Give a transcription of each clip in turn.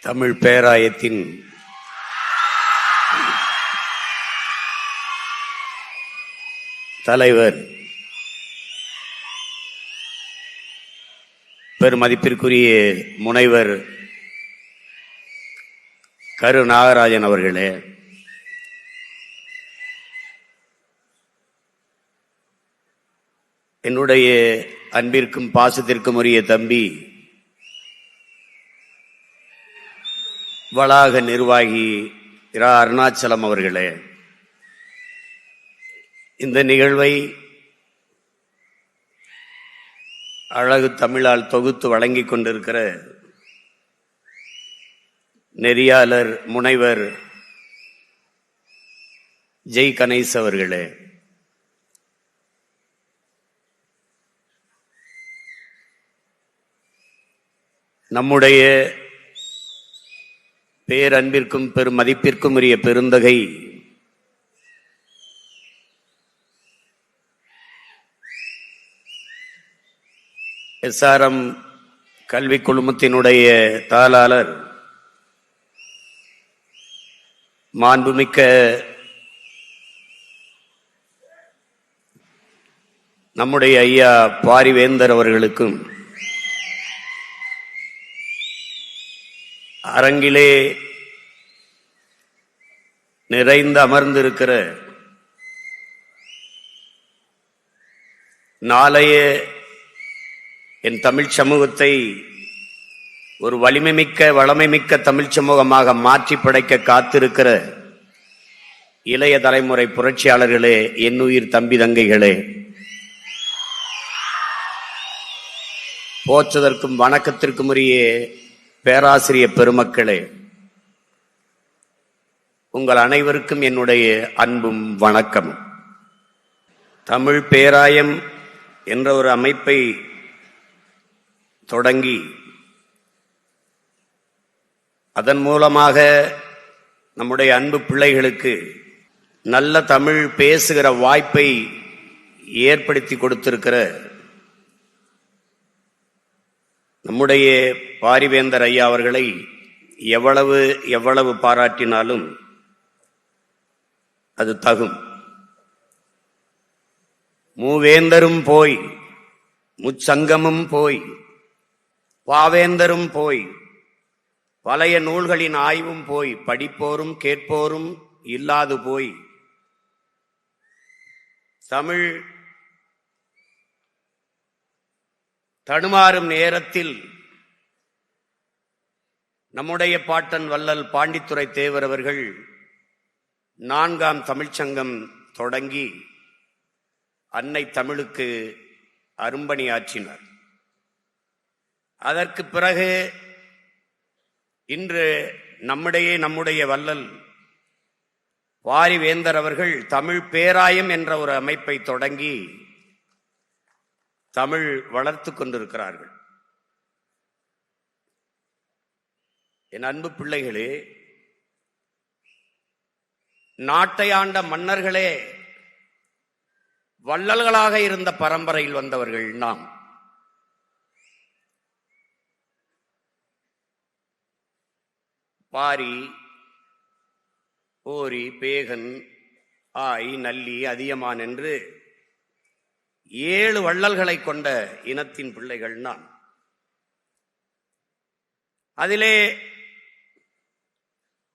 தமிழ் பேராயத்தின் தலைவர் பெருமதிப்பிற்குரிய முனைவர் கரு நாகராஜன் அவர்களே, என்னுடைய அன்பிற்கும் பாசத்திற்கும் உரிய தம்பி வளாக நிர்வாகி இரா அருணாச்சலம் அவர்களே, இந்த நிகழ்வை அழகு தமிழால் தொகுத்து வழங்கிக் கொண்டிருக்கிற நெறியாளர் முனைவர் ஜெய் கணேஷ் அவர்களே, நம்முடைய பேரன்பிற்கும் பெருமதிப்பிற்கும் உரிய பெருந்தகை SRM கல்வி குழுமத்தினுடைய தாளாளர் மாண்புமிக்க நம்முடைய ஐயா பாரிவேந்தர் அவர்களுக்கும், அரங்கிலே நிறைந்து அமர்ந்திருக்கிற நாளைய என் தமிழ் சமூகத்தை ஒரு வலிமைமிக்க வளமைமிக்க தமிழ் சமூகமாக மாற்றி படைக்க காத்திருக்கிற இளைய தலைமுறை புரட்சியாளர்களே, என்னுயிர் தம்பி தங்கைகளே, போற்றுதற்கும் வணக்கத்திற்கும் உரிய பேராசிரியர் பெருமக்களே, உங்கள் அனைவருக்கும் என்னுடைய அன்பும் வணக்கமும். தமிழ் பேராயம் என்ற ஒரு அமைப்பை தொடங்கி அதன் மூலமாக நம்முடைய அன்பு பிள்ளைகளுக்கு நல்ல தமிழ் பேசுகிற வாய்ப்பை ஏற்படுத்தி கொடுத்திருக்கிற நம்முடைய பாரிவேந்தர் ஐயா அவர்களை எவ்வளவு பாராட்டினாலும் அது தகும். மூவேந்தரும் போய் முச்சங்கமும் போய் பாவேந்தரும் போய் பழைய நூல்களின் ஆய்வும் போய் படிப்போரும் கேட்போரும் இல்லாது போய் தமிழ் தடுமாறும் நேரத்தில் நம்முடைய பாட்டன் வள்ளல் பாண்டித்துரை தேவர் அவர்கள் 4ஆம் தமிழ்ச்சங்கம் தொடங்கி அன்னை தமிழுக்கு அரும்பணியாற்றினார். அதற்கு பிறகு இன்று நம்முடைய வள்ளல் பாரிவேந்தர் அவர்கள் தமிழ் பேராயம் என்ற ஒரு அமைப்பை தொடங்கி தமிழ் வளர்த்து கொண்டிருக்கிறார்கள். என் அன்பு பிள்ளைகளே, நாட்டை ஆண்ட மன்னர்களே வள்ளல்களாக இருந்த பரம்பரையில் வந்தவர்கள் நாம். பாரி, ஓரி, பேகன், ஆய், நல்லி, அதியமான் என்று 7 வள்ளல்களை கொண்ட இனத்தின் பிள்ளைகள் நாம். அதிலே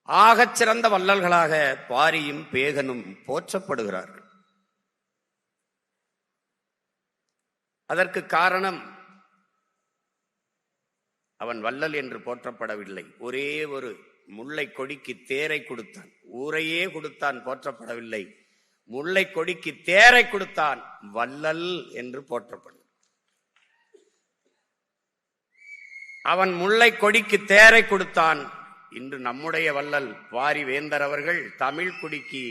ஆகச் சிறந்த வள்ளல்களாக பாரியும் பேகனும் போற்றப்படுகிறார்கள். அதற்கு காரணம், அவன் வள்ளல் என்று போற்றப்படவில்லை, ஒரே ஒரு முல்லை கொடிக்கு தேரை கொடுத்தான். ஊரையே கொடுத்தான், போற்றப்படவில்லை. முல்லை கொடிக்கு தேரை கொடுத்தான், வள்ளல் என்று போற்றப்படும். அவன் முல்லை கொடிக்கு தேரை கொடுத்தான். இன்று நம்முடைய வள்ளல் பாரிவேந்தர் அவர்கள் தமிழ் குடிக்கு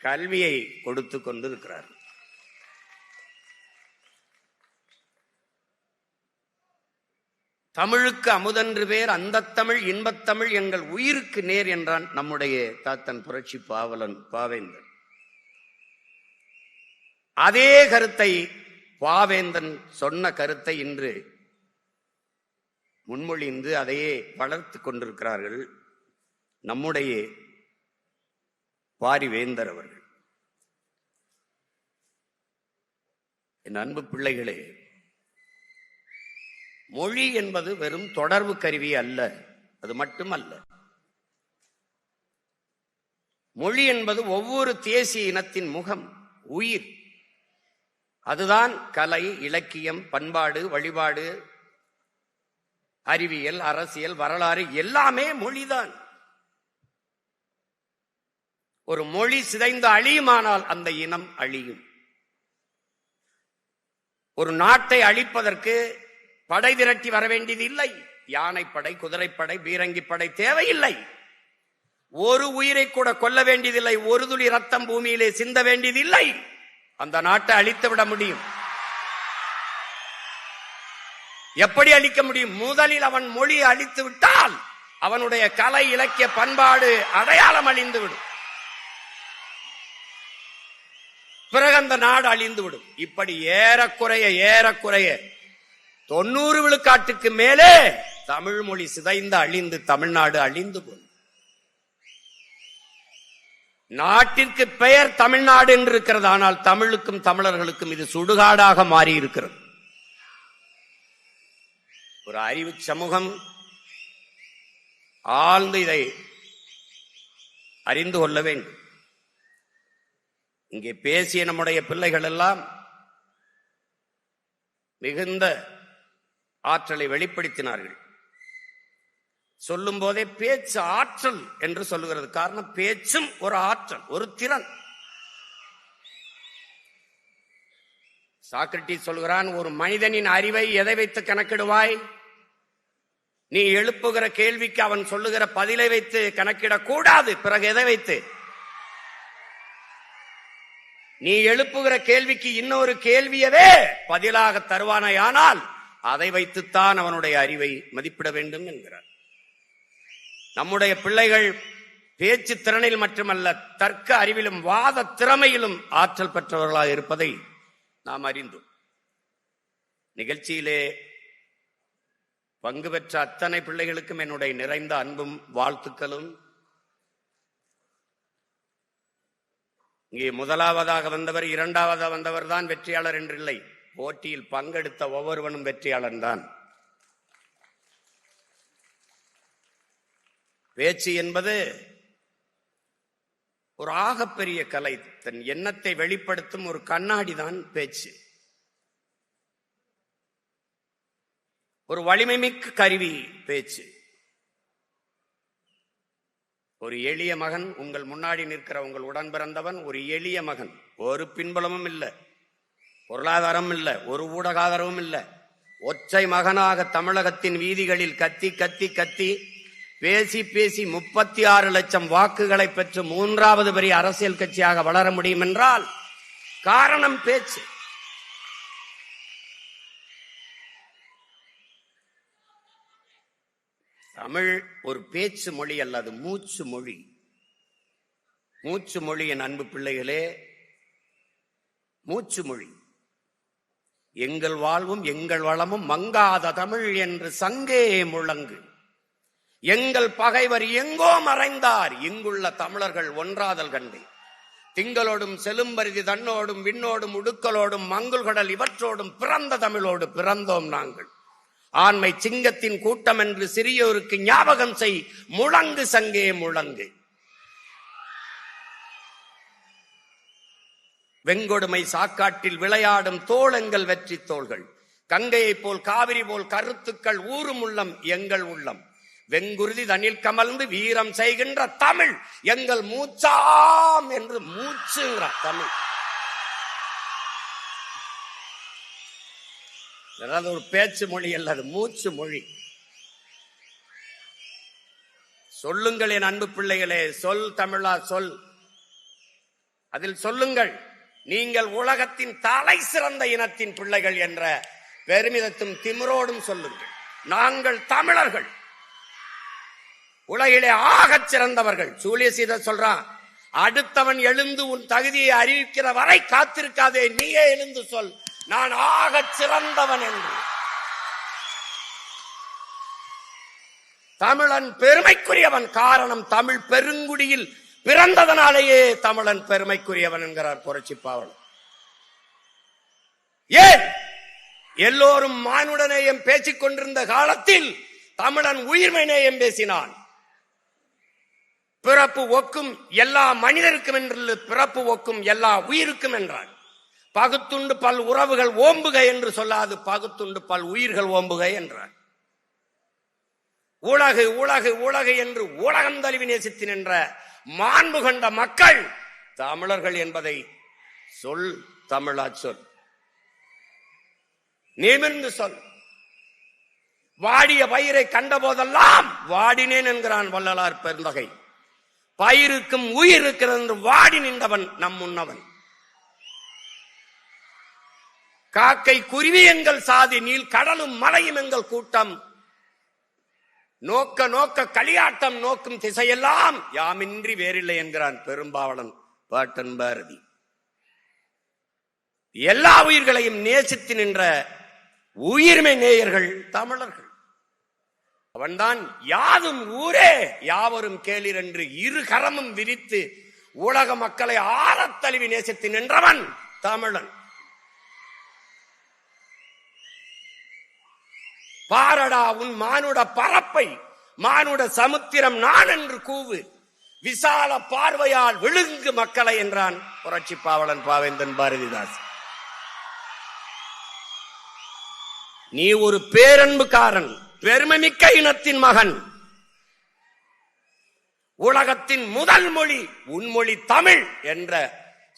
கல்வியை கொடுத்து கொண்டிருக்கிறார். தமிழுக்கு அமுதன்று பேர், அந்த தமிழ் இன்பத்தமிழ் எங்கள் உயிருக்கு நேர் என்றான் நம்முடைய தாத்தன் புரட்சி பாவேந்தன். அதே கருத்தை பாவேந்தன் சொன்ன கருத்தை இன்று முன்மொழிந்து அதையே வளர்த்து கொண்டிருக்கிறார்கள் நம்முடைய பாரிவேந்தர் அவர்கள். என் அன்பு பிள்ளைகளே, மொழி என்பது வெறும் தொடர்பு கருவி அல்ல, அது மட்டுமல்ல. மொழி என்பது ஒவ்வொரு தேசிய இனத்தின் முகம், உயிர். அதுதான் கலை, இலக்கியம், பண்பாடு, வழிபாடு, அறிவியல், அரசியல், வரலாறு எல்லாமே மொழிதான். ஒரு மொழி சிதைந்து அழியுமானால் அந்த இனம் அழியும். ஒரு நாட்டை அழிப்பதற்கு படை திரட்டி வர வேண்டியது இல்லை. யானைப்படை, குதிரைப்படை, பீரங்கி படை தேவையில்லை. ஒரு உயிரை கூட கொல்ல வேண்டியதில்லை. ஒரு துளி ரத்தம் பூமியிலே சிந்த வேண்டியதில்லை. அந்த நாட்டை அழித்து விட முடியும். எப்படி அழிக்க முடியும்? முதலில் அவன் மொழியை அழித்து விட்டால் அவனுடைய கலை, இலக்கிய, பண்பாடு, அடையாளம் அழிந்துவிடும். பிறகு அந்த நாடு அழிந்துவிடும். இப்படி ஏறக்குறைய 90 விழுக்காட்டுக்கு மேலே தமிழ் மொழி சிதைந்து அழிந்து தமிழ்நாடு அழிந்து போகும். நாட்டிற்கு பெயர் தமிழ்நாடு என்று இருக்கிறது. ஆனால் தமிழுக்கும் தமிழர்களுக்கும் இது சுடுகாடாக மாறி இருக்கிறது. ஒரு அறிவு சமூகம் ஆழ்ந்து இதை அறிந்து கொள்ள வேண்டும். இங்கே பேசிய நம்முடைய பிள்ளைகள் எல்லாம் மிகுந்த ஆற்றலை வெளிப்படுத்தினார்கள். சொல்லும் போதே பேச்சு ஆற்றல் என்று சொல்லுகிறது. காரணம், பேச்சும் ஒரு ஆற்றல், ஒரு திறன். சாக்ரட்டிஸ் சொல்கிறான், ஒரு மனிதனின் அறிவை எதை வைத்து கணக்கிடுவாய்? நீ எழுப்புகிற கேள்விக்கு அவன் சொல்லுகிற பதிலை வைத்து கணக்கிடக்கூடாது. பிறகு எதை வைத்து? நீ எழுப்புகிற கேள்விக்கு இன்னொரு கேள்வியவே பதிலாக தருவானையானால் அதை வைத்துத்தான் அவனுடைய அறிவை மதிப்பிட வேண்டும் என்கிறார். நம்முடைய பிள்ளைகள் பேச்சு திறனில் மட்டுமல்ல, தர்க்க அறிவிலும் வாத திறமையிலும் ஆற்றல் பெற்றவர்களாக இருப்பதை நாம் அறிந்தோம். நிகழ்ச்சியிலே பங்கு பெற்ற அத்தனை பிள்ளைகளுக்கும் என்னுடைய நிறைந்த அன்பும் வாழ்த்துக்களும். இங்கே முதலாவதாக வந்தவர், இரண்டாவதாக வந்தவர் தான் வெற்றியாளர் என்றில்லை. போட்டியில் பங்கெடுத்த ஒவ்வொருவனும் வெற்றியாளன் தான். பேச்சு என்பது ஒரு ஆகப்பெரிய கலை. தன் எண்ணத்தை வெளிப்படுத்தும் ஒரு கண்ணாடி தான் பேச்சு. ஒரு வலிமை மிக்க கருவி பேச்சு. ஒரு எளிய மகன் உங்கள் முன்னாடி நிற்கிற உங்கள் உடன் பிறந்தவன் ஒரு எளிய மகன். ஒரு பின்புலமும் இல்லை, பொருளாதாரம் இல்லை, ஒரு ஊடக ஆதரவும் இல்லை. ஒற்றை மகனாக தமிழகத்தின் வீதிகளில் கத்தி கத்தி கத்தி பேசி பேசி 36 லட்சம் வாக்குகளை பெற்று 3வது பெரிய அரசியல் கட்சியாக வளர முடியும் என்றால் காரணம் பேச்சு. தமிழ் ஒரு பேச்சு மொழி அல்ல, அது மூச்சு மொழி. மூச்சு மொழி. என் அன்பு பிள்ளைகளே, மூச்சு மொழி. எங்கள் வாழ்வும் எங்கள் வளமும் மங்காத தமிழ் என்று சங்கே முழங்கு. எங்கள் பகைவர் எங்கோ மறைந்தார், இங்குள்ள தமிழர்கள் ஒன்றாதல் கண்டே. திங்களோடும் செலும்பரிதி தன்னோடும் விண்ணோடும் உடுக்கலோடும் மங்குள்கடல் இவற்றோடும் பிறந்த தமிழோடு பிறந்தோம் நாங்கள். ஆண்மை சிங்கத்தின் கூட்டம் என்று சிறியோருக்கு ஞாபகம் செய், முழங்கு சங்கே முழங்கு. வெங்கொடுமை சாக்காட்டில் விளையாடும் தோளெங்கள் வெற்றி தோள்கள். கங்கையை போல் காவிரி போல் கருத்துக்கள் ஊரும் உள்ளம் எங்கள் உள்ளம். வெங்குருதி தனில் கமழ்ந்து வீரம் செய்கின்ற தமிழ் எங்கள் மூச்சாம் என்று மூச்சுங்கிற தமிழ். அதாவது ஒரு பேச்சு மொழி அல்ல, அது மூச்சு மொழி. சொல்லுங்கள் என் அன்பு பிள்ளைகளே, சொல் தமிழா சொல். அதில் சொல்லுங்கள், நீங்கள் உலகத்தின் தலை சிறந்த இனத்தின் பிள்ளைகள் என்ற பெருமிதத்தும் திமிரோடும் சொல்லுங்கள். நாங்கள் தமிழர்கள், உலகிலே ஆகச் சிறந்தவர்கள். சூழியசீதர் சொல்றான், அடுத்தவன் எழுந்து உன் தகுதியை அறிவிக்கிற வரை காத்திருக்காதே, நீயே எழுந்து சொல் நான் ஆகச் சிறந்தவன் என்று. தமிழன் பெருமைக்குரியவன். காரணம், தமிழ் பெருங்குடியில் பிறந்ததனாலேயே தமிழன் பெருமைக்குரியவன் என்கிறார் புரட்சி பாவலர். ஏன் எல்லோரும் மானுடநேயம் பேசிக் கொண்டிருந்த காலத்தில் தமிழன் உயிர்மை நேயம் பேசினான். பிறப்பு ஒக்கும் எல்லா மனிதருக்கும் என்று பிறப்பு ஒக்கும் எல்லா உயிருக்கும் என்றான். பகுத்துண்டு பல் உறவுகள் ஓம்புக என்று சொல்லாது பகுத்துண்டு பல் உயிர்கள் ஓம்புக என்றான். உலகு உலகு உலகு என்று உலகம் தழுவி நேசித்து நின்ற மாண்பு கொண்ட மக்கள் தமிழர்கள் என்பதை சொல். தமிழா சொல், நிமிர்ந்து சொல். வாடிய பயிரை கண்ட போதெல்லாம் வாடினேன் என்கிறான் வள்ளலார் பெருந்தகை. பயிருக்கும் உயிர் இருக்கிறது என்று வாடி நின்றவன் நம் முன்னவன். காக்கை குருவி எங்கள் சாதி, நீல் கடலும் மலையும் எங்கள் கூட்டம். நோக்க நோக்க களியாட்டம் நோக்கும் திசையெல்லாம் யாமின்றி வேறில்லை என்கிறான் பெரும்பாவளன் பாட்டன் பாரதி. எல்லா உயிர்களையும் நேசித்து நின்ற உயிர்மை நேயர்கள் தமிழர்கள். அவன்தான் யாதும் ஊரே யாவரும் கேளீர் என்று இரு கரமும் விரித்து உலக மக்களை ஆறத் தழுவி நேசித்து நின்றவன் தமிழன். பாரடா உன் மானுட பரப்பை, மானுட சமுத்திரம் நான் என்று கூவு, விசால பார்வையால் விழுங்கு மக்களை என்றான் புரட்சி பாவலன் பாவேந்தன் பாரதிதாஸ். நீ ஒரு பேரன்புக்காரன், பெருமைமிக்க இனத்தின் மகன். உலகத்தின் முதல் மொழி உன் மொழி தமிழ் என்ற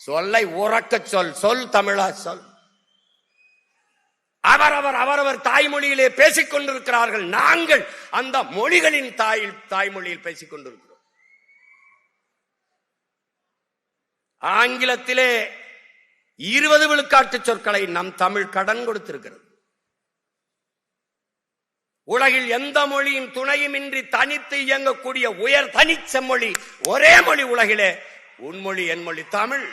சொல்லை உறக்க சொல். சொல் தமிழா சொல். அவரவர் தாய்மொழியிலே பேசிக் கொண்டிருக்கிறார்கள். நாங்கள் அந்த மொழிகளின் தாய்மொழியில் பேசிக் கொண்டிருக்கிறோம். ஆங்கிலத்திலே 20 விழுக்காட்டு சொற்களை நம் தமிழ் கடன் கொடுத்திருக்கிறது. உலகில் எந்த மொழியின் துணையுமின்றி தனித்து இயங்கக்கூடிய உயர் தனிச்ச மொழி ஒரே மொழி உலகிலே உன் மொழி என் மொழி தமிழ்.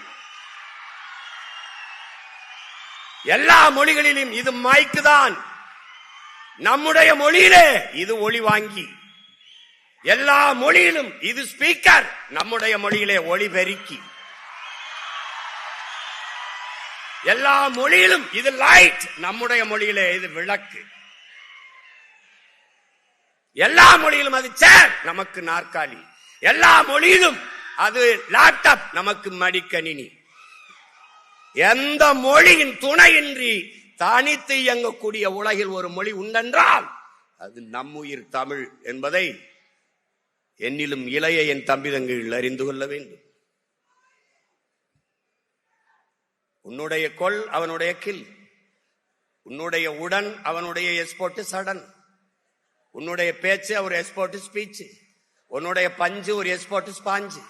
எல்லா மொழிகளிலும் இது மைக்கு தான். நம்முடைய மொழியிலே இது ஒளி வாங்கி, எல்லா மொழியிலும் இது ஸ்பீக்கர், நம்முடைய மொழியிலே ஒளி பெருக்கி, எல்லா மொழியிலும் இது லைட், நம்முடைய மொழியிலே இது விளக்கு, எல்லா மொழியிலும் அது சேர், நமக்கு நாற்காலி, எல்லா மொழியிலும் அது லேப்டாப், நமக்கு மடிக்கணினி. எந்த மொழியின் துணையின்றி தனித்து இயங்கக்கூடிய உலகில் ஒரு மொழி உண்டென்றால் அது நம்முயிர் தமிழ் என்பதை என்னிலும் இளைய என் தம்பிதங்கள் அறிந்து கொள்ள வேண்டும். உன்னுடைய கொல் அவனுடைய கில், உன்னுடைய உடன் அவனுடைய எஸ்போர்ட் சடன், உன்னுடைய பேச்சு ஒரு எஸ்போர்ட் ஸ்பீச், உன்னுடைய பஞ்சு ஒரு எஸ்போர்ட் ஸ்பாஞ்சு,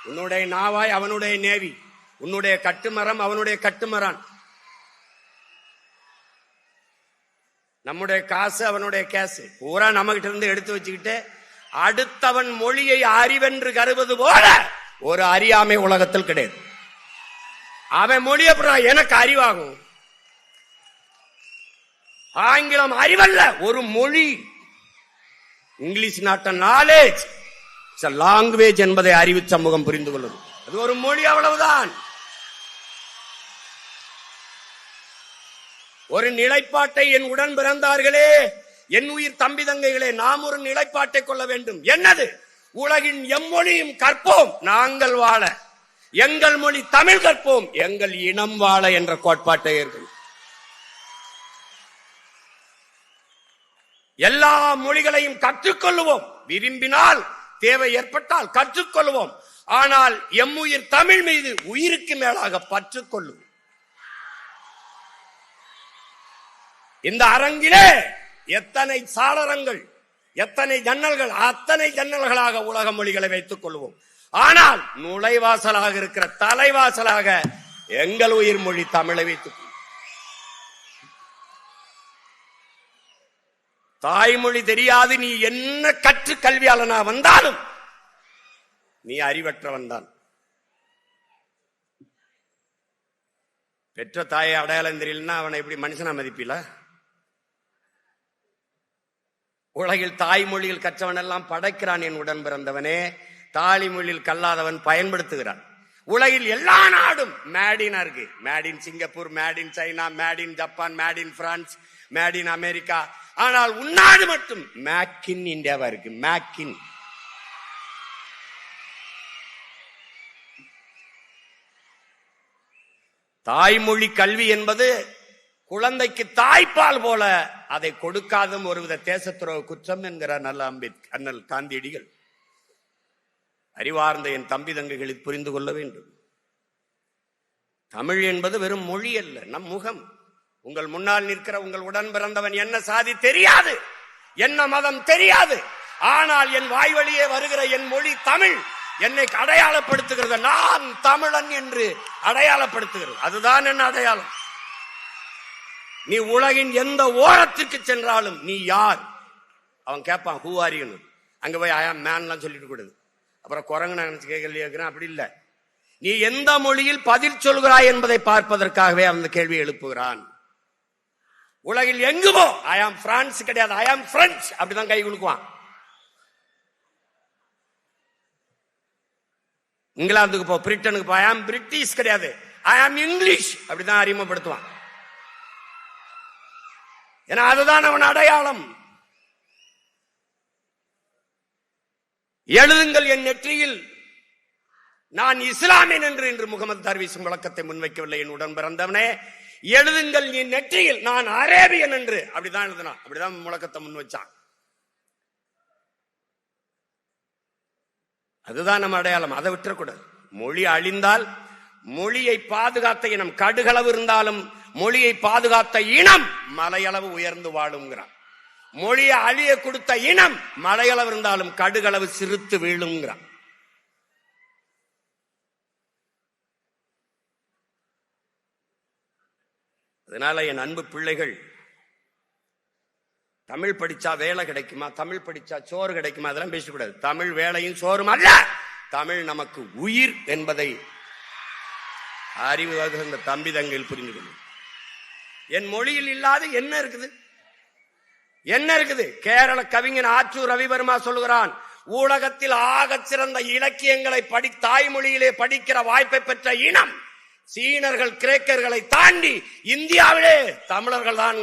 உன்னுடைய நாவாய் அவனுடைய நேவி, உன்னுடைய கட்டுமரம் அவனுடைய கட்டுமரான், நம்முடைய காசு அவனுடைய கேசு, பூரா நம்மகிட்ட இருந்து எடுத்து வச்சுக்கிட்டு அடுத்தவன் மொழியை அறிவென்று கருவது போல ஒரு அறியாமை உலகத்தில் கிடையாது. அவன் மொழி அப்புறம் எனக்கு அறிவாகும். ஆங்கிலம் அறிவல்ல, ஒரு மொழி. English not a knowledge, it's a language என்பதை அறிவு சமூகம் புரிந்து கொள்ளும். அது ஒரு மொழி, அவ்வளவுதான். ஒரு நிலைப்பாட்டை என் உடன் பிறந்தார்களே, என் உயிர் தம்பி தங்கைகளே, நாம் ஒரு நிலைப்பாட்டை கொள்ள வேண்டும். என்னது? உலகின் எம்மொழியும் கற்போம் நாங்கள் வாழ, எங்கள் மொழி தமிழ் கற்போம் எங்கள் இனம் வாழ என்ற கோட்பாட்டை ஏற்கும். எல்லா மொழிகளையும் கற்றுக்கொள்வோம், விரும்பினால் தேவை ஏற்பட்டால் கற்றுக்கொள்வோம். ஆனால் எம்முயிர் தமிழ் மீது உயிருக்கு மேலாக பற்றுக்கொள்ளும். இந்த அரங்கிலே எத்தனை சாளரங்கள், எத்தனை ஜன்னல்கள், அத்தனை ஜன்னல்களாக உலக மொழிகளை வைத்துக் கொள்வோம். ஆனால் நுழைவாசலாக இருக்கிற தலைவாசலாக எங்கள் உயிர் மொழி தமிழை வைத்துக் கொள்வோம். தாய்மொழி தெரியாது நீ என்ன கற்று கல்வியாளனா வந்தாலும் நீ அறிவற்றவன் தான். பெற்ற தாயை அடையாளம் தெரியலன்னா அவனை எப்படி மனுஷனா மதிப்பில? உலகில் தாய்மொழியில் கற்றவன் எல்லாம் படைக்கிறான் என் உடன் பிறந்தவனே, தாய்மொழியில் கல்லாதவன் பயன்படுத்துகிறான். உலகில் எல்லா நாடும் மேடினா இருக்கு. Made in Singapore, made in China, made in Japan, made in France, made in America. ஆனால் உன்னாடு மட்டும் மேக் இன் இந்தியாவா இருக்கு. Make in. தாய்மொழி கல்வி என்பது குழந்தைக்கு தாய்ப்பால் போல, அதை கொடுக்காதும் ஒருவித தேசத்துறவு குற்றம் என்கிறார் நல்ல அண்ணல் காந்தியடிகள். அறிவார்ந்த என் தம்பி தங்கைகளை புரிந்து கொள்ள வேண்டும். தமிழ் என்பது வெறும் மொழி அல்ல, நம் முகம். உங்கள் முன்னால் நிற்கிற உங்கள் உடன் பிறந்தவன் என்ன சாதி தெரியாது, என்ன மதம் தெரியாது. ஆனால் என் வாய் வழியே வருகிற என் மொழி தமிழ் என்னை அடையாளப்படுத்துகிறது. நான் தமிழன் என்று அடையாளப்படுத்துகிறது. அதுதான் என்ன அடையாளம். நீ உலகின் எந்த ஓரத்திற்கு சென்றாலும் நீ யார் அவன் கேட்பான், ஹூ ஆர் யூ. அங்க போய் ஐ ஆம் மேன்லாம் சொல்லிட்டு கூடாது. அப்புறம் குரங்கு நினைச்சு கேட்கிறேன், அப்படி இல்லை. நீ எந்த மொழியில் பதில் சொல்கிறாய் என்பதை பார்ப்பதற்காகவே அந்த கேள்வி எழுப்புகிறான். உலகில் எங்கு போ, ஐ ஆம் பிரான்ஸ் கிடையாது, ஐ ஆம் பிரெஞ்சு, அப்படிதான் கை குலுக்குவான். இங்கிலாந்துக்கு போ, பிரிட்டனுக்கு போ, ஐ ஆம் பிரிட்டிஷ் கிடையாது, ஐ ஆம் இங்கிலீஷ், அப்படிதான் அறிமுகப்படுத்துவான். ஏன்னா அதுதான் அவன் அடையாளம். எழுதுங்கள் என் நெற்றியில் நான் இஸ்லாமியன் என்று முகமது தர்வீசும் விளக்கத்தை முன்வைக்கவில்லை. என் உடன் பிறந்தவனே, எழுதுங்கள் என் நெற்றியில் நான் அரேபியன் என்று. அப்படிதான் எழுதினான், அப்படிதான் முழக்கத்தை முன் வச்சான். அதுதான் நம்ம அடையாளம். அதை விட்டுறக்கூடாது. மொழி அழிந்தால் மொழியை பாதுகாத்த இனம் கடுகளவு இருந்தாலும் மொழியை பாதுகாத்த இனம் மலையளவு உயர்ந்து வாழுங்கிறான். மொழியை அழிய கொடுத்த இனம் மலையளவு இருந்தாலும் கடுகளவு சிறுத்து வீழுங்கிறான். அதனால என் அன்பு பிள்ளைகள், தமிழ் படிச்சா வேலை கிடைக்குமா, தமிழ் படிச்சா சோறு கிடைக்குமா, அதெல்லாம் பேசக்கூடாது. தமிழ் வேலையும் சோறும் அல்ல, தமிழ் நமக்கு உயிர் என்பதை அறிவு இந்த தம்பி தங்கையில் புரிந்து கொள்ளும். என் மொழியில் இல்லாத என்ன இருக்குது, என்ன இருக்குது? கேரள கவிஞன் ஆற்றூர் ரவிவர்மா சொல்லுகிறான், ஊடகத்தில் ஆகச் சிறந்த இலக்கியங்களை தாய்மொழியிலே படிக்கிற வாய்ப்பை பெற்ற இனம் சீனர்கள் கிரேக்கர்களை தாண்டி இந்தியாவிலே தமிழர்கள் தான்.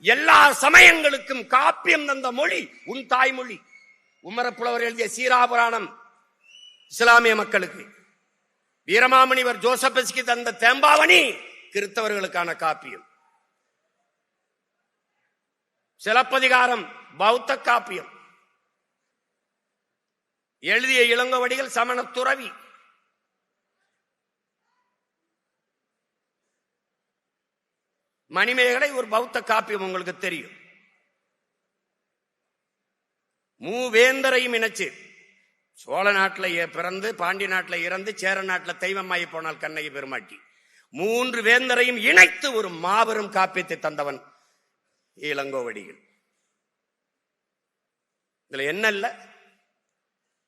எல்லா சமயங்களுக்கும் காப்பியம் தந்த மொழி உன் தாய்மொழி. உமரப்புலவர் எழுதிய சீராபுராணம் இஸ்லாமிய மக்களுக்கு, வீரமாமுனிவர் ஜோசப்பஸ்கி தந்த தேம்பாவணி கிறிஸ்தவர்களுக்கான காப்பியம், சிலப்பதிகாரம் பௌத்த காப்பியம், எழுதிய இளங்கோவடிகள் சமண துறவி. மணிமேகலை ஒரு பௌத்த காப்பியம், உங்களுக்கு தெரியும். மூவேந்தரையும் இணைச்சு, சோழ நாட்டில் பிறந்து பாண்டி நாட்டில் இறந்து சேர நாட்டில் தெய்வமாயி போனால் கண்ணகி பெருமாட்டி, 3 வேந்தரையும் இணைத்து ஒரு மாபெரும் காப்பியத்தை தந்தவன் இளங்கோவடிகள். இதுல என்ன இல்ல,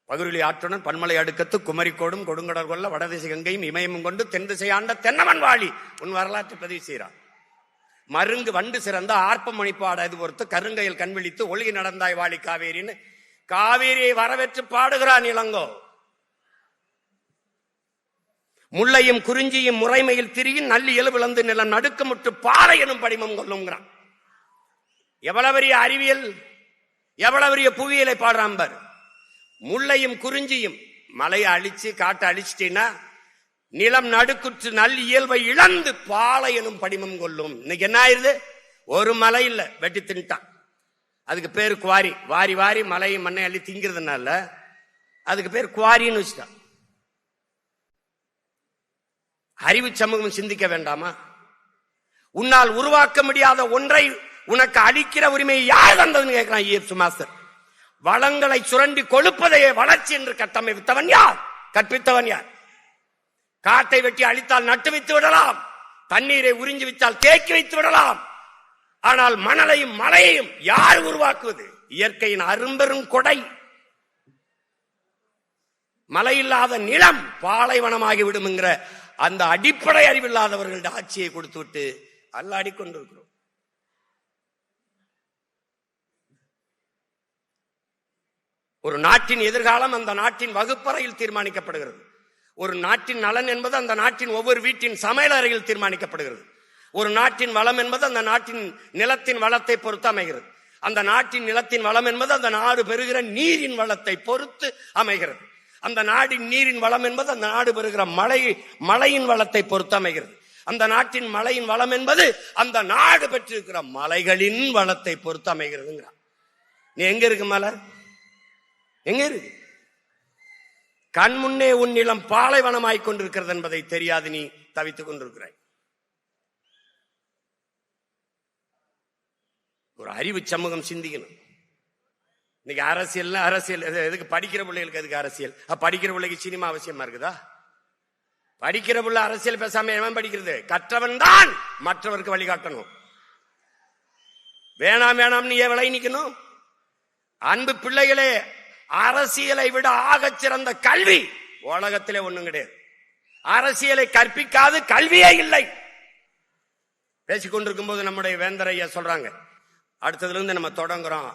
பகுருளி ஆற்றுடன் பன்மலை அடுக்கத்து குமரிக்கோடும் கொடுங்கடல் கொல்ல வடதிசை கங்கையும் இமயமும் கொண்டு தென் திசை ஆண்ட தென்னவன் வாழி உன் வரலாற்று பதிவு செய்கிறான். மருங்கு வண்டு சிறந்த ஆர்ப்பம் மணிப்பாட இது பொறுத்து கருங்கையில் கண்விழித்து ஒழுகி நடந்தாய் வாழி காவேரின்னு காவேரியை வரவேற்று பாடுகிறான் இளங்கோ. முல்லையும் குறிஞ்சியும் முறைமையில் திரியும் நல்லி எலுவிழந்து நிலம் நடுக்கமுட்டு பாறை எனும் படிமம் கொள்ளுங்கிறான். எவ்வளவு பெரிய அறிவியல், எவ்வளவு பெரிய புவியியலை பாடுறான் பாரு. முல்லையும் குறிஞ்சியும் மலையை அழிச்சு காட்டை அழிச்சிட்டீங்கன்னா நிலம் நடுக்குற்று நல் இயல்பை இழந்து பாலை எனும் படிமம் கொள்ளும். இன்னைக்கு என்ன ஆயிருது, ஒரு மலை இல்ல வெட்டி தின்ட்டான். அதுக்கு பேரு குவாரி. வாரி வாரி மலையும் மண்ணை அள்ளி திங்கிறதுனால அதுக்கு பேர் குவாரின்னு வச்சுட்டான். அறிவு சமூகம் சிந்திக்க வேண்டாமா? உன்னால் உருவாக்க முடியாத ஒன்றை உனக்கு அளிக்கிற உரிமையை யார் தந்ததுன்னு கேட்கிறான் ஈஎப்சு மாஸ்டர். வளங்களை சுரண்டி கொழுப்பதையே வளர்ச்சி என்று கட்டமைத்தவன் யார், கற்பித்தவன் யார்? காட்டை வெட்டி அழித்தால் நட்டு வைத்து விடலாம், தண்ணீரை உறிஞ்சி வைத்தால் தேக்கி வைத்து விடலாம். ஆனால் மணலையும் மலையையும் யார் உருவாக்குவது? இயற்கையின் அரும்பெரும் கொடை. மழை இல்லாத நிலம் பாலைவனமாகிவிடும் என்கிற அந்த அடிப்படை அறிவில்லாதவர்களுடைய ஆட்சியை கொடுத்து விட்டு அல்லாடி கொண்டிருக்கிறோம். ஒரு நாட்டின் எதிர்காலம் அந்த நாட்டின் வகுப்பறையில் தீர்மானிக்கப்படுகிறது. ஒரு நாட்டின் நலன் என்பது அந்த நாட்டின் ஒவ்வொரு வீட்டின் சமையல் அறையில் தீர்மானிக்கப்படுகிறது. ஒரு நாட்டின் வளம் என்பது அந்த நாட்டின் நிலத்தின் வளத்தை பொறுத்து அமைகிறது. அந்த நாட்டின் நிலத்தின் வளம் என்பது அந்த நாடு பெறுகிற நீரின் வளத்தை பொறுத்து அமைகிறது. அந்த நாட்டின் நீரின் வளம் என்பது அந்த நாடு பெறுகிற மழையின் வளத்தை பொறுத்து அமைகிறது. அந்த நாட்டின் மழையின் வளம் என்பது அந்த நாடு பெற்றிருக்கிற மலைகளின் வளத்தை பொறுத்து அமைகிறதுங்கிறான். நீ எங்க இருக்கு மலை? எங்க இருக்கு? கண் முன்னே உன் நிலம் பாலைவனமாய் கொண்டிருக்கிறது என்பதை தெரியாது நீ தவித்துக் கொண்டிருக்கிறாய். ஒரு அறிவு சமூகம் சிந்திக்கணும். இன்னைக்கு அரசியல் எதுக்கு? படிக்கிற பிள்ளைகளுக்கு எதுக்கு அரசியல்? படிக்கிற பிள்ளைக்கு சினிமா அவசியமா இருக்குதா? படிக்கிற பிள்ளை அரசியல் பேசாம எவன் படிக்கிறது? கற்றவன் தான் மற்றவருக்கு வழிகாட்டணும். வேணாம் வேணாம் ஏன் விலை நிக்கணும்? அன்பு பிள்ளைகளே, அரசியலை விட ஆகச் சிறந்த கல்வி உலகத்திலே ஒண்ணும் கிடையாது. அரசியலை கற்பிக்காது கல்வியே இல்லை. பேசிக்கொண்டிருக்கும் போது நம்முடைய வேந்தரையா சொல்றாங்க, அடுத்ததுல இருந்து நம்ம தொடங்குறோம்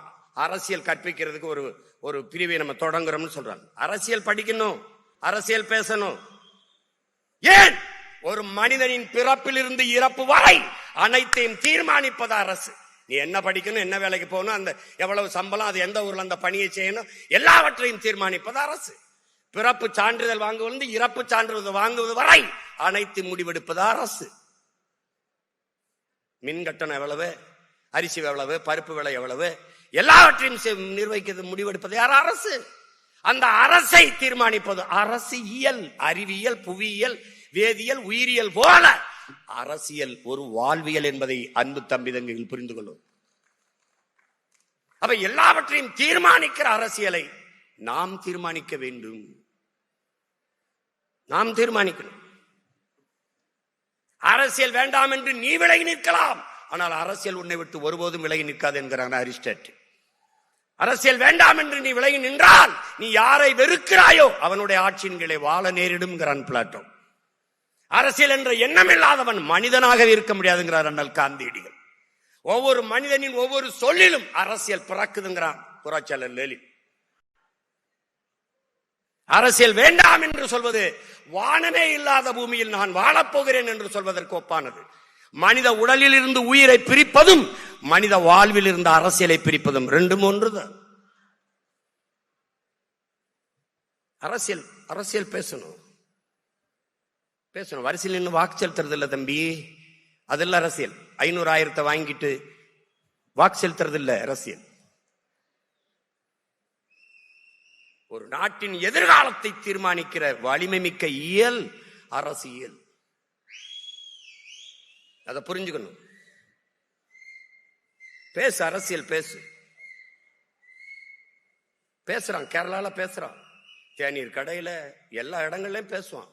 அரசியல் கற்பிக்கிறதுக்கு ஒரு பிரிவை நம்ம தொடங்குறோம்னு சொல்றாங்க. அரசியல் படிக்கணும், அரசியல் பேசணும். ஏன்? ஒரு மனிதனின் பிறப்பிலிருந்து இறப்பு வரை அனைத்தையும் தீர்மானிப்பது அரசு. நீ என்ன படிக்கணும், என்ன வேலைக்கு போகணும், அந்த எவ்வளவு சம்பளம், அது எந்த ஊர்ல அந்த பணியை செய்யணும், எல்லாவற்றையும் தீர்மானிப்பது அரசு. பிறப்பு சான்றிதழ் வாங்குவது இறப்பு சான்றிதழ் வாங்குவது வரை அனைத்து முடிவெடுப்பது அரசு. மின் கட்டணம் எவ்வளவு, அரிசி எவ்வளவு, பருப்பு விலை எவ்வளவு, எல்லாவற்றையும் நிர்வகிக்கிறது முடிவெடுப்பது யார்? அரசு. அந்த அரசை தீர்மானிப்பது அரசியல். அறிவியல், புவியியல், வேதியியல், உயிரியல் போல அரசியல் ஒரு வாழ்வியல் என்பதை அன்பு தம்பி தங்கைகள் புரிந்து கொள்ளும். அப்ப எல்லாவற்றையும் தீர்மானிக்கிற அரசியலை நாம் தீர்மானிக்க வேண்டும். நாம் தீர்மானிக்கணும். அரசியல் வேண்டாம் என்று நீ விலகி நிற்கலாம், ஆனால் அரசியல் உன்னை விட்டு ஒருபோதும் விலகி நிற்காது என்கிறான் அரிஸ்டாட்டில். அரசியல் வேண்டாம் என்று நீ விலகி நின்றால் நீ யாரை வெறுக்கிறாயோ அவனுடைய ஆட்சியின் கீழே வாழ நேரிடும் பிளாட்டோ. அரசியல் என்ற எண்ணம் இல்லாதவன் மனிதனாக இருக்க முடியாதுங்கிறார் அண்ணல் காந்தியடிகள். ஒவ்வொரு மனிதனின் ஒவ்வொரு சொல்லிலும் அரசியல் பிறக்குதுங்கிறான் புரட்சியாளர் லெனின். அரசியல் வேண்டாம் என்று சொல்வது வானமே இல்லாத பூமியில் நான் வாழப்போகிறேன் என்று சொல்வதற்கு ஒப்பானது. மனித உடலில் இருந்து உயிரை பிரிப்பதும் மனித வாழ்வில் இருந்து அரசியலை பிரிப்பதும் ரெண்டும் ஒன்றுதான். அரசியல் பேசணும். வரிசையில் நின்று வாக்கு செலுத்துறது இல்ல தம்பி, அதெல்லாம் அரசியல். 500,000 வாங்கிட்டு வாக்கு செலுத்துறது இல்ல அரசியல். ஒரு நாட்டின் எதிர்காலத்தை தீர்மானிக்கிற வலிமை மிக்க இயல் அரசியல். அதை புரிஞ்சுக்கணும். பேசு, அரசியல் பேசு. பேசுறான், கேரளால பேசுறான், தேநீர் கடையில எல்லா இடங்கள்லயும் பேசுவான்.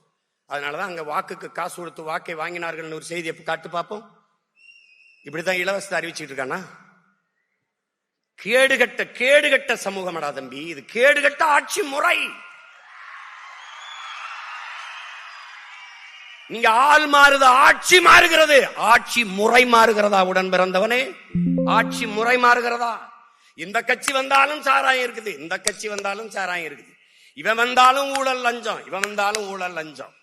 அதனாலதான் அங்க வாக்குக்கு காசு கொடுத்து வாக்கை வாங்கினார்கள் ஒரு செய்தியை காட்டு பார்ப்போம். இப்படிதான் இலவசத்தை அறிவிச்சுட்டு இருக்கானா? கேடுகட்ட சமூகமடா தம்பி, இது கேடுகட்ட ஆட்சி முறை. நீங்க ஆள் மாறுது, ஆட்சி மாறுகிறது. ஆட்சி முறை மாறுகிறதா? உடன் பிறந்தவனே, ஆட்சி முறை மாறுகிறதா? இந்த கட்சி வந்தாலும் சாராயம் இருக்குது, இந்த கட்சி வந்தாலும் சாராயம் இருக்குது. இவன் வந்தாலும் ஊழல் லஞ்சம், இவன் வந்தாலும் ஊழல் லஞ்சம்.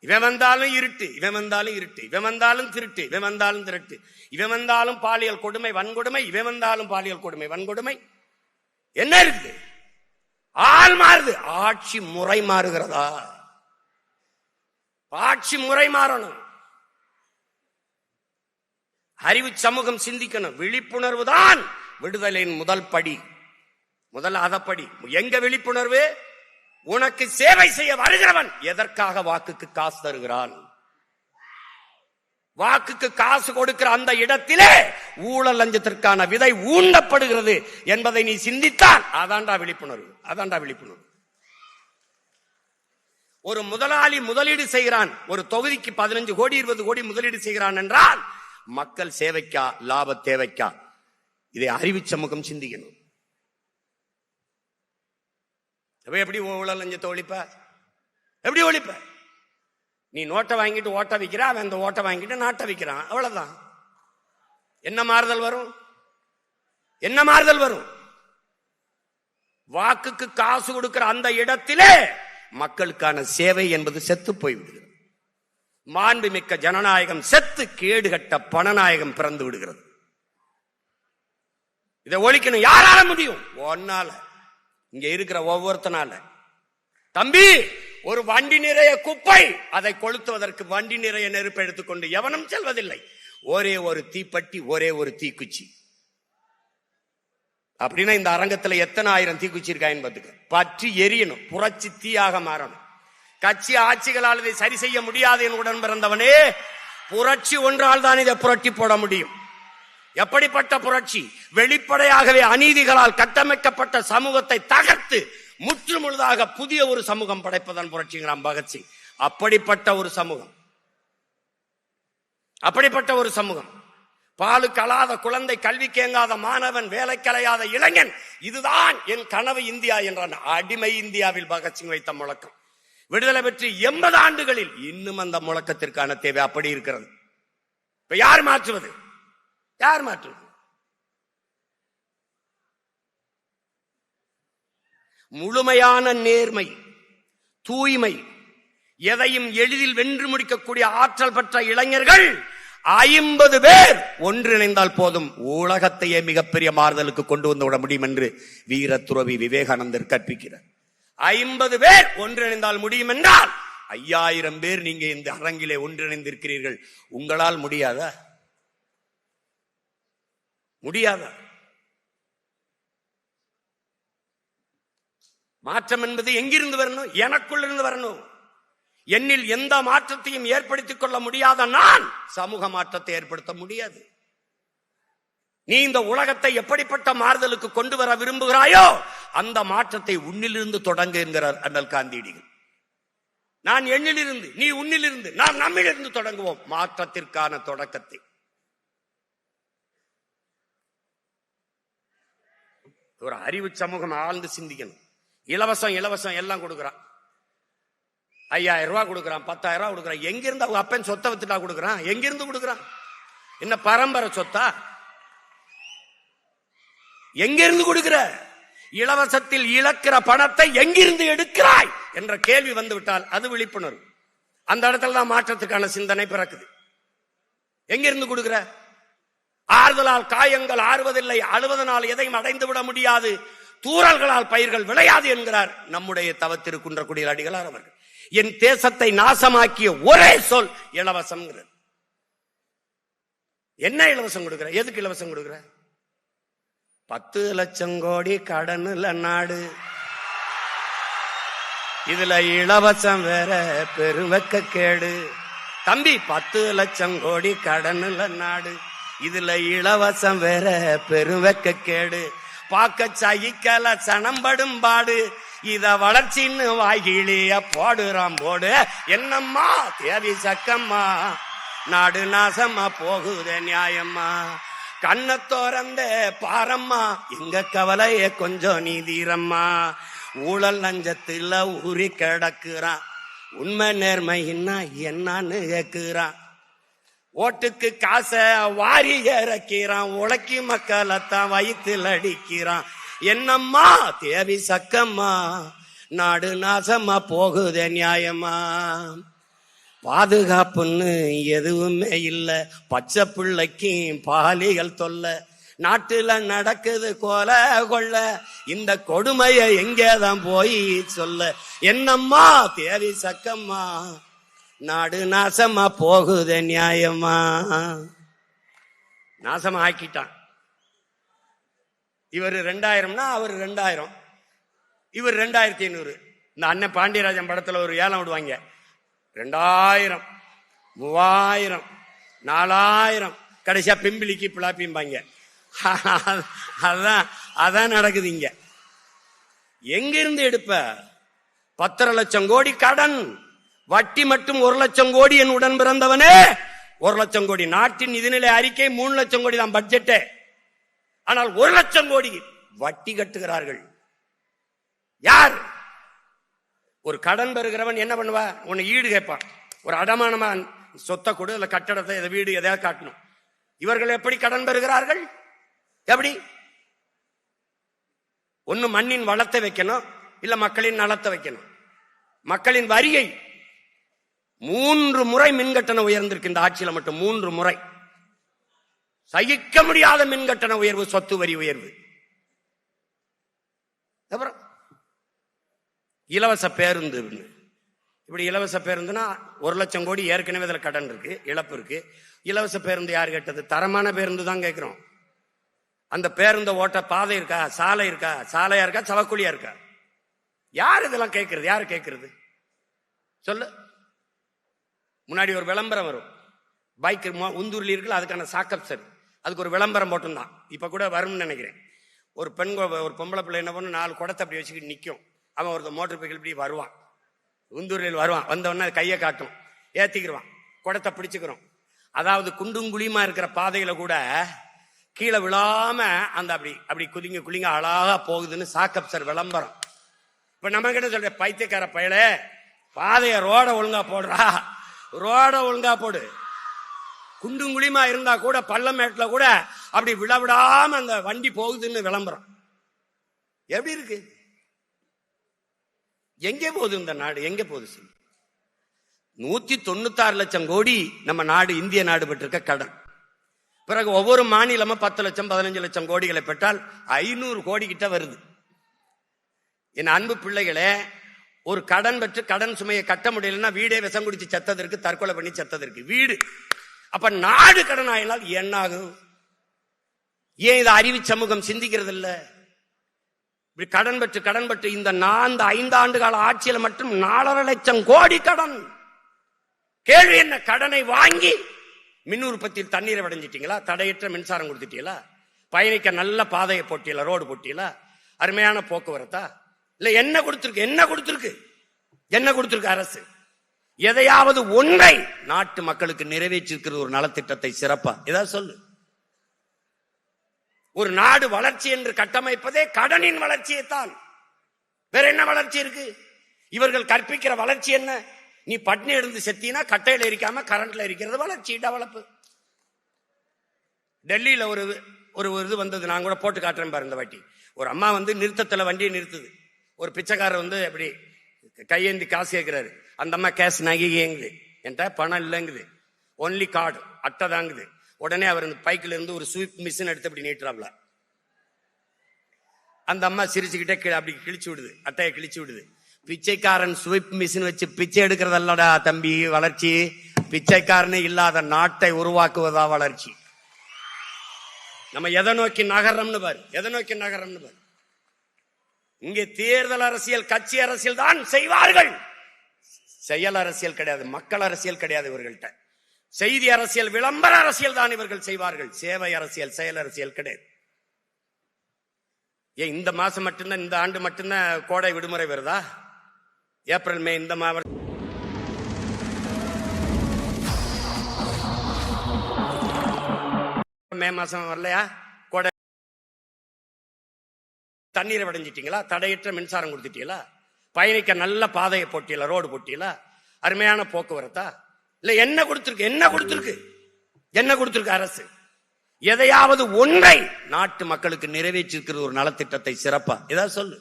இவன் வந்தாலும் இருட்டு, இவன் வந்தாலும் இருட்டு. இவன் வந்தாலும் திருட்டு, இவன் வந்தாலும் திருட்டு. இவன் வந்தாலும் பாலியல் கொடுமை வன்கொடுமை, இவன் வந்தாலும் பாலியல் கொடுமை வன்கொடுமை. என்ன இருக்குது? ஆள் மாறுது, ஆட்சி முறை மாறுகிறதா? ஆட்சி முறை மாறணும். அறிவு சமூகம் சிந்திக்கணும். விழிப்புணர்வு தான் விடுதலையின் முதல் படி, முதல் அதப்படி. எங்க விழிப்புணர்வு? உனக்கு சேவை செய்ய வருகிறவன் எதற்காக வாக்குக்கு காசு தருகிறான்? வாக்குக்கு காசு கொடுக்கிற அந்த இடத்திலே ஊழல் லஞ்சத்திற்கான விதை ஊண்டப்படுகிறது என்பதை நீ சிந்தித்தான் அதான்டா விழிப்புணர்வு. அதான்டா விழிப்புணர்வு. ஒரு முதலாளி முதலீடு செய்கிறான், ஒரு தொகுதிக்கு 15 கோடி 20 கோடி முதலீடு செய்கிறான் என்றால் மக்கள் சேவைக்கா லாப தேவைக்கா? இதை அறிவு சமூகம் சிந்திக்கணும். எப்படி ஊழல் லஞ்சத்தை ஒழிப்ப? எப்படி ஒழிப்ப? நீ நோட்டை வாங்கிட்டு ஓட்ட வைக்கிற, அவன் அந்த ஓட்டை வாங்கிட்டு நாட்டை வைக்கிறான், அவ்வளவுதான். என்ன மாறுதல் வரும்? என்ன மாறுதல் வரும்? வாக்குக்கு காசு கொடுக்கிற அந்த இடத்திலே மக்களுக்கான சேவை என்பது செத்து போய்விடுகிறது. மாண்புமிக்க ஜனநாயகம் செத்து கேடுகட்ட பணநாயகம் பிறந்து விடுகிறது. இதை ஒழிக்கணும். யாரால முடியும்? ஒன்னால, இங்க இருக்கிற ஒவ்வொருத்தனால. தம்பி, ஒரு வண்டி நிறைய குப்பை, அதை கொளுத்துவதற்கு வண்டி நிறைய நெருப்பு எடுத்துக்கொண்டு எவனும் செல்வதில்லை. ஒரே ஒரு தீப்பெட்டி, ஒரே ஒரு தீக்குச்சி. அப்படின்னா இந்த அரங்கத்துல எத்தனை ஆயிரம் தீக்குச்சி இருக்காயின்னு பாத்துக்க. பற்றி எரியணும், புரட்சி தீயாக மாறணும். கட்சி ஆட்சிகளால் இதை சரி செய்ய முடியாது என் உடன் பிறந்தவனே, புரட்சி ஒன்றால் தான் இதை புரட்டி போட முடியும். எப்படிப்பட்ட புரட்சி? வெளிப்படையாகவே அநீதிகளால் கட்டமைக்கப்பட்ட சமூகத்தை தகர்த்து முற்று முழுதாக புதிய ஒரு சமூகம் படைப்பதன் புரட்சிங்கிறான் பகத்சிங். அப்படிப்பட்ட ஒரு சமூகம், அப்படிப்பட்ட ஒரு சமூகம். பாலு கலாத குழந்தை, கல்வி கேங்காத மாணவன், வேலை கலையாத இளைஞன், இதுதான் என் கனவு இந்தியா என்றான். அடிமை இந்தியாவில் பகத்சிங் வைத்த முழக்கம் விடுதலை பெற்று 80 ஆண்டுகளில் இன்னும் அந்த முழக்கத்திற்கான தேவை அப்படி இருக்கிறது. இப்ப யார் மாற்றுவது? யார் மாற்றுவது? முழுமையான நேர்மை, தூய்மை, எதையும் எளிதில் வென்று முடிக்கக்கூடிய ஆற்றல் பெற்ற இளைஞர்கள் 50 பேர் ஒன்றிணைந்தால் போதும், உலகத்தையே மிகப்பெரிய மாறுதலுக்கு கொண்டு வந்து விட முடியும் என்று வீர துறவி விவேகானந்தர் கற்பிக்கிறார். 50 பேர் ஒன்றிணைந்தால் முடியும் என்றால் 5000 பேர் நீங்க இந்த அரங்கிலே ஒன்றிணைந்திருக்கிறீர்கள். உங்களால் முடியாதா? முடியாதா? மாற்றம் என்பது எங்கிருந்து வரணும்? எனக்குள்ள இருந்து வரணும். என்னில் எந்த மாற்றத்தையும் ஏற்படுத்திக் கொள்ள முடியாத நான் சமூக மாற்றத்தை ஏற்படுத்த முடியாது. நீ இந்த உலகத்தை எப்படிப்பட்ட மாறுதலுக்கு கொண்டு வர விரும்புகிறாயோ அந்த மாற்றத்தை உன்னிலிருந்து தொடங்கு என்கிறார் அண்ணல் காந்தியடிகள். நான் எண்ணிலிருந்து, நீ உன்னிலிருந்து, நாம் நம்மிலிருந்து தொடங்குவோம் மாற்றத்திற்கான தொடக்கத்தை. ஒரு அறிவு சமூகம் ஆழ்ந்து சிந்திக்கணும். இலவசம் இலவசம் எல்லாம் கொடுக்கறான். 5000 ரூபாய் கொடுக்கறான், 10,000 ரூபாய் கொடுக்கறான். எங்கிருந்து அவங்க அப்பன் சொத்தை வித்துட்டா கொடுக்கறான்? எங்கிருந்து கொடுக்கறான்? என்ன பரம்பரை சொத்தா? எங்கிருந்து கொடுக்கிற? இலவசத்தில் இழக்கிற பணத்தை எங்கிருந்து எடுக்கிறாய் என்ற கேள்வி வந்து விட்டால் அது விழிப்புணர்வு. அந்த இடத்துல தான் மாற்றத்துக்கான சிந்தனை பிறக்குது. எங்கிருந்து கொடுக்கிற? ஆறுதலால் காயங்கள் ஆறுவதில்லை, அழுவதனால் எதையும் அடைந்து விட முடியாது, தூறல்களால் பயிர்கள் விளையாது என்கிறார் நம்முடைய தவத்திருக்குன்றக்குடியில் அடிகளார் அவர்கள். என் தேசத்தை நாசமாக்கிய ஒரே சொல் இலவசம். என்ன இலவசம் கொடுக்கிற? எதுக்கு இலவசம் கொடுக்கிற? 10 லட்சம் கோடி கடனுல நாடு, இதுல இலவசம் வேற பெருவெக்க கேடு. தம்பி, 10 லட்சம் கோடி கடனுல நாடு, இதுல இலவசம் வேற பெருவெக்க கேடு. பாக்க சகிக்கல சனம்படும் பாடு, இத வளர்ச்சின்னு வாய்கிளிய போடுறான் போடு. என்னம்மா தேவி சக்கம்மா, நாடு நாசமா போகுதே நியாயம்மா. கண்ண தோறந்த பாரம்மா, எங்க கவலைய கொஞ்சம் நீதீரம்மா. ஊழல் லஞ்சத்துல ஊறி கிடக்குறான், உண்மை நேர்மைன்னா என்னன்னு கேக்குறான். ஓட்டுக்கு காசை வாரி இறக்கிறான், உழைக்கி மக்களைத்தான் வயிற்றில் அடிக்கிறான். என்னம்மா தேவி சக்கம்மா, நாடு நாசமா போகுதே நியாயமா. பாதுகாப்புன்னு எதுவுமே இல்ல, பச்சை பிள்ளைக்கும் பாலிகள் தொல்ல. நாட்டுல நடக்குது கொல கொள்ள, இந்த கொடுமையை எங்கேதான் போய் சொல்ல. என்னம்மா தேவி சக்கம்மா, நாடு நாசமா போகுதே நியாயமா. நாசமா ஆக்கிட்டான். இவர் 2000னா அவர் 2000, இவர் 2500. இந்த அண்ணன் பாண்டியராஜன் படத்துல ஒரு ஏலம் விடுவாங்க, 2000, 3000, 4000, கடைசியா பிம்பிளிக்கு பிளாப்பிம்பாங்க. அதான் நடக்குது இங்க. எங்கிருந்து எடுப்ப? 10 லட்சம் கோடி கடன், வட்டி மட்டும் 1 லட்சம் கோடி. என் உடன் பிறந்தவனே, 1 லட்சம் கோடி. நாட்டின் நிதிநிலை அறிக்கை 3 லட்சம் கோடி தான் பட்ஜெட். ஆனால் 1 லட்சம் கோடி வட்டி கட்டுகிறார்கள். யார்? ஒரு கடன் பெறுகிறவன் என்ன பண்ணுவா? உன்னை ஈடு கேட்பான். ஒரு அடமானமா சொத்தை கொடு, இல்ல கட்டடத்தை, இதை வீடு எதையாவது காட்டணும். இவர்கள் எப்படி கடன் பெறுகிறார்கள்? எப்படி? ஒன்னு மண்ணின் வளத்தை வைக்கணும், இல்ல மக்களின் நலத்தை வைக்கணும். மக்களின் வரியை 3 முறை மின்கட்டணம் உயர்ந்திருக்கு இந்த ஆட்சியில மட்டும். 3 முறை சகிக்க முடியாத மின்கட்டண உயர்வு, சொத்து வரி உயர்வு. அப்புறம் இலவச பேருந்து. இப்படி இலவச பேருந்துனா 1 லட்சம் கோடி ஏற்கனவே இதுல கடன் இருக்கு, இழப்பு இருக்கு. இலவச பேருந்து யார் கேட்டது? தரமான பேருந்து தான் கேட்கிறோம். அந்த பேருந்து ஓட்ட பாதை இருக்கா, சாலை இருக்கா, சாலையா இருக்கா, சவக்குழியா இருக்கா? யார் இதெல்லாம் கேட்கறது? யாரு கேட்கறது சொல்லு. முன்னாடி ஒரு விளம்பரம் வரும், பைக் உந்தூர்ல இருக்குல்ல, அதுக்கான சாக்கப் சார், அதுக்கு ஒரு விளம்பரம் போட்டுருந்தான். இப்ப கூட வரும்னு நினைக்கிறேன். ஒரு பெண், ஒரு பொம்பளை பிள்ளை என்ன பண்ணு, 4 குடத்தை அப்படி வச்சுக்கிட்டு நிற்கும். அவன் ஒரு மோட்டர் சைக்கிள் இப்படி வருவான், உந்தூரில் வருவான். வந்தவொடனே கையை காட்டும், ஏத்திக்கிடுவான், குடத்தை பிடிச்சுக்கிறோம். அதாவது குண்டும் குழியுமா இருக்கிற பாதையில கூட கீழே விழாம அந்த அப்படி அப்படி குதிங்க குளிங்க அழகா போகுதுன்னு சாக்கப் சார் விளம்பரம். இப்ப நம்ம கிட்ட சொல்ற, பைத்தியக்கார பயல, பாதைய ரோட ஒழுங்கா போடுறா, ரோட ஒழுங்கா போடு. குண்டும் குழியுமா இருந்தா கூட பள்ளமேட்டுல கூட அப்படி விழாவிடாம அந்த வண்டி போகுதுன்னு விளம்பரம். எப்படி இருக்கு? எங்கே போகுது இந்த நாடு? எங்க போகுது? 196 லட்சம் கோடி நம்ம நாடு, இந்திய நாடு பெற்றிருக்க கடன். பிறகு ஒவ்வொரு மாநிலமும் 10 லட்சம் 15 லட்சம் கோடிகளை பெற்றால் 500 கோடி கிட்ட வருது. என் அன்பு பிள்ளைகளே, ஒரு கடன் பெற்று கடன் சுமையை கட்ட முடியலன்னா வீடே விஷம் குடிச்சு செத்ததற்கு, தற்கொலை பண்ணி செத்ததற்கு வீடு. அப்ப நாடு கடன் ஆயினால் என்ன ஆகும்? ஏன் இதை அறிவு சமூகம் சிந்திக்கிறது இல்ல? இப்படி கடன் பெற்று இந்த 5 ஆண்டு கால ஆட்சியில மட்டும் 4.5 லட்சம் கோடி கடன். கேள்வி என்ன? கடனை வாங்கி மின் உற்பத்தியில் தண்ணீரை வடைஞ்சிட்டீங்களா? தடையற்ற மின்சாரம் கொடுத்துட்டீங்களா? பயணிக்க நல்ல பாதையை போட்டீங்களா? ரோடு போட்டீங்களா? அருமையான போக்குவரத்தா? இல்ல என்ன கொடுத்திருக்கு? என்ன கொடுத்திருக்கு அரசு? எதையாவது ஒன்றை நாட்டு மக்களுக்கு நிறைவேற்றிருக்கிறது ஒரு நலத்திட்டத்தை சிறப்பா? ஏதாவது சொல்லு. ஒரு நாடு வளர்ச்சி என்று கட்டமைப்பதே கடனின் வளர்ச்சியை தான். வேற என்ன வளர்ச்சி இருக்கு? இவர்கள் கற்பிக்கிற வளர்ச்சி என்ன? நீ பட்னி எழுந்து செத்தினா கட்டையில எரிக்காம கரண்ட்ல எரிக்கிறது வளர்ச்சி, டெவலப். டெல்லியில ஒரு இது வந்தது, நான் கூட போட்டு காட்டுறேன் பாரு இந்த வாட்டி. ஒரு அம்மா நிறுத்தத்துல வண்டியை நிறுத்துது. ஒரு பிச்சைக்காரர் அப்படி கையேந்தி காசு கேட்கிறாரு. அந்த அம்மா கேஷ் நகைங்குது, என்கிட்ட பணம் இல்லைங்குது, ஒன்லி கார்டு, அட்டை தாங்குது. உடனே அவர் பைக்கில இருந்து ஒரு ஸ்வீப் மிஷின் எடுத்து அப்படி நீட்டுறாப்ல. அந்த அம்மா சிரிச்சுக்கிட்டே அப்படி கிழிச்சு விடுது, அட்டையை கிழிச்சு விடுது. பிச்சைக்காரன் ஸ்வீப் மிஷின் வச்சு பிச்சை எடுக்கிறதல்லடா தம்பி வளர்ச்சி, பிச்சைக்காரனே இல்லாத நாட்டை உருவாக்குவதா வளர்ச்சி. நம்ம எதை நோக்கி நகரம்னு பாரு, எதை நோக்கி நகரம்னு பாரு. இங்கே தேர்தல் அரசியல், கட்சி அரசியல் தான் செய்வார்கள். செயல் அரசியல் கிடையாது, மக்கள் அரசியல் கிடையாது இவர்கள்ட்ட. செய்தி அரசியல், விளம்பர அரசியல் தான் இவர்கள் செய்வார்கள். சேவை அரசியல், செயல் அரசியல் கிடையாது. ஏன் இந்த மாசம் மட்டும்தான், இந்த ஆண்டு மட்டும்தான் கோடை விடுமுறை வருதா? ஏப்ரல் மே இந்த மாதம் மே மாசம் வரலையா? கோடை தண்ணீரை வடைஞ்சிட்டீங்களா? தடையற்ற மின்சாரம் கொடுத்துட்டீங்களா? பயணிக்க நல்ல பாதையை போட்டீங்களா? ரோடு போட்டீங்களா? அருமையான போக்குவரத்தா? இல்ல என்ன கொடுத்திருக்கு? என்ன கொடுத்திருக்கு அரசு? எதையாவது ஒன்றை நாட்டு மக்களுக்கு நிறைவேற்றிருக்கிறது ஒரு நலத்திட்டத்தை சிறப்பா? ஏதாவது சொல்லு.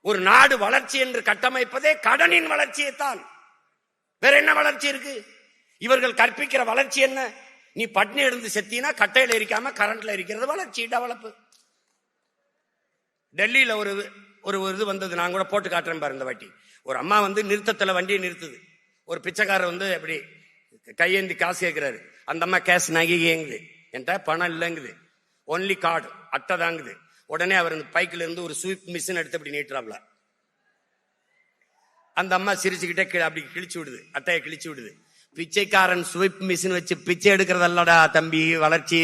ஒரு நாடு வளர்ச்சி என்று கட்டமைப்பதே கடனின் வளர்ச்சியை தான். வேற என்ன வளர்ச்சி இருக்கு? இவர்கள் கற்பிக்கிற வளர்ச்சி என்ன? நீ பட்னி எழுந்து செத்தினா கட்டையில எரிக்காம கரண்ட்ல எரிக்கிறது வளர்ச்சி, டெவலப். டெல்லியில ஒரு இது வந்தது, நான் கூட போட்டு காட்டுறேன் பாரு இந்த வாட்டி. ஒரு அம்மா நிறுத்தத்துல வண்டியை நிறுத்துது. ஒரு பிச்சைக்காரர் அப்படி கையேந்தி காசு கேட்கிறாரு. அந்த அம்மா கேஷ் நகைங்குது, என்கிட்ட பணம் இல்லைங்குது, ஒன்லி கார்டு, அட்டை தாங்குது. உடனே அவர் பைக்கில இருந்து ஒரு ஸ்வீப் மிஷின் எடுத்து அப்படி நீட்டுறாப்ல. அந்த அம்மா சிரிச்சுக்கிட்டே அப்படி கிழிச்சு விடுது, அட்டையை கிழிச்சு விடுது. பிச்சைக்காரன் ஸ்வீப் மிஷின் வச்சு பிச்சை எடுக்கிறதல்லடா தம்பி வளர்ச்சி,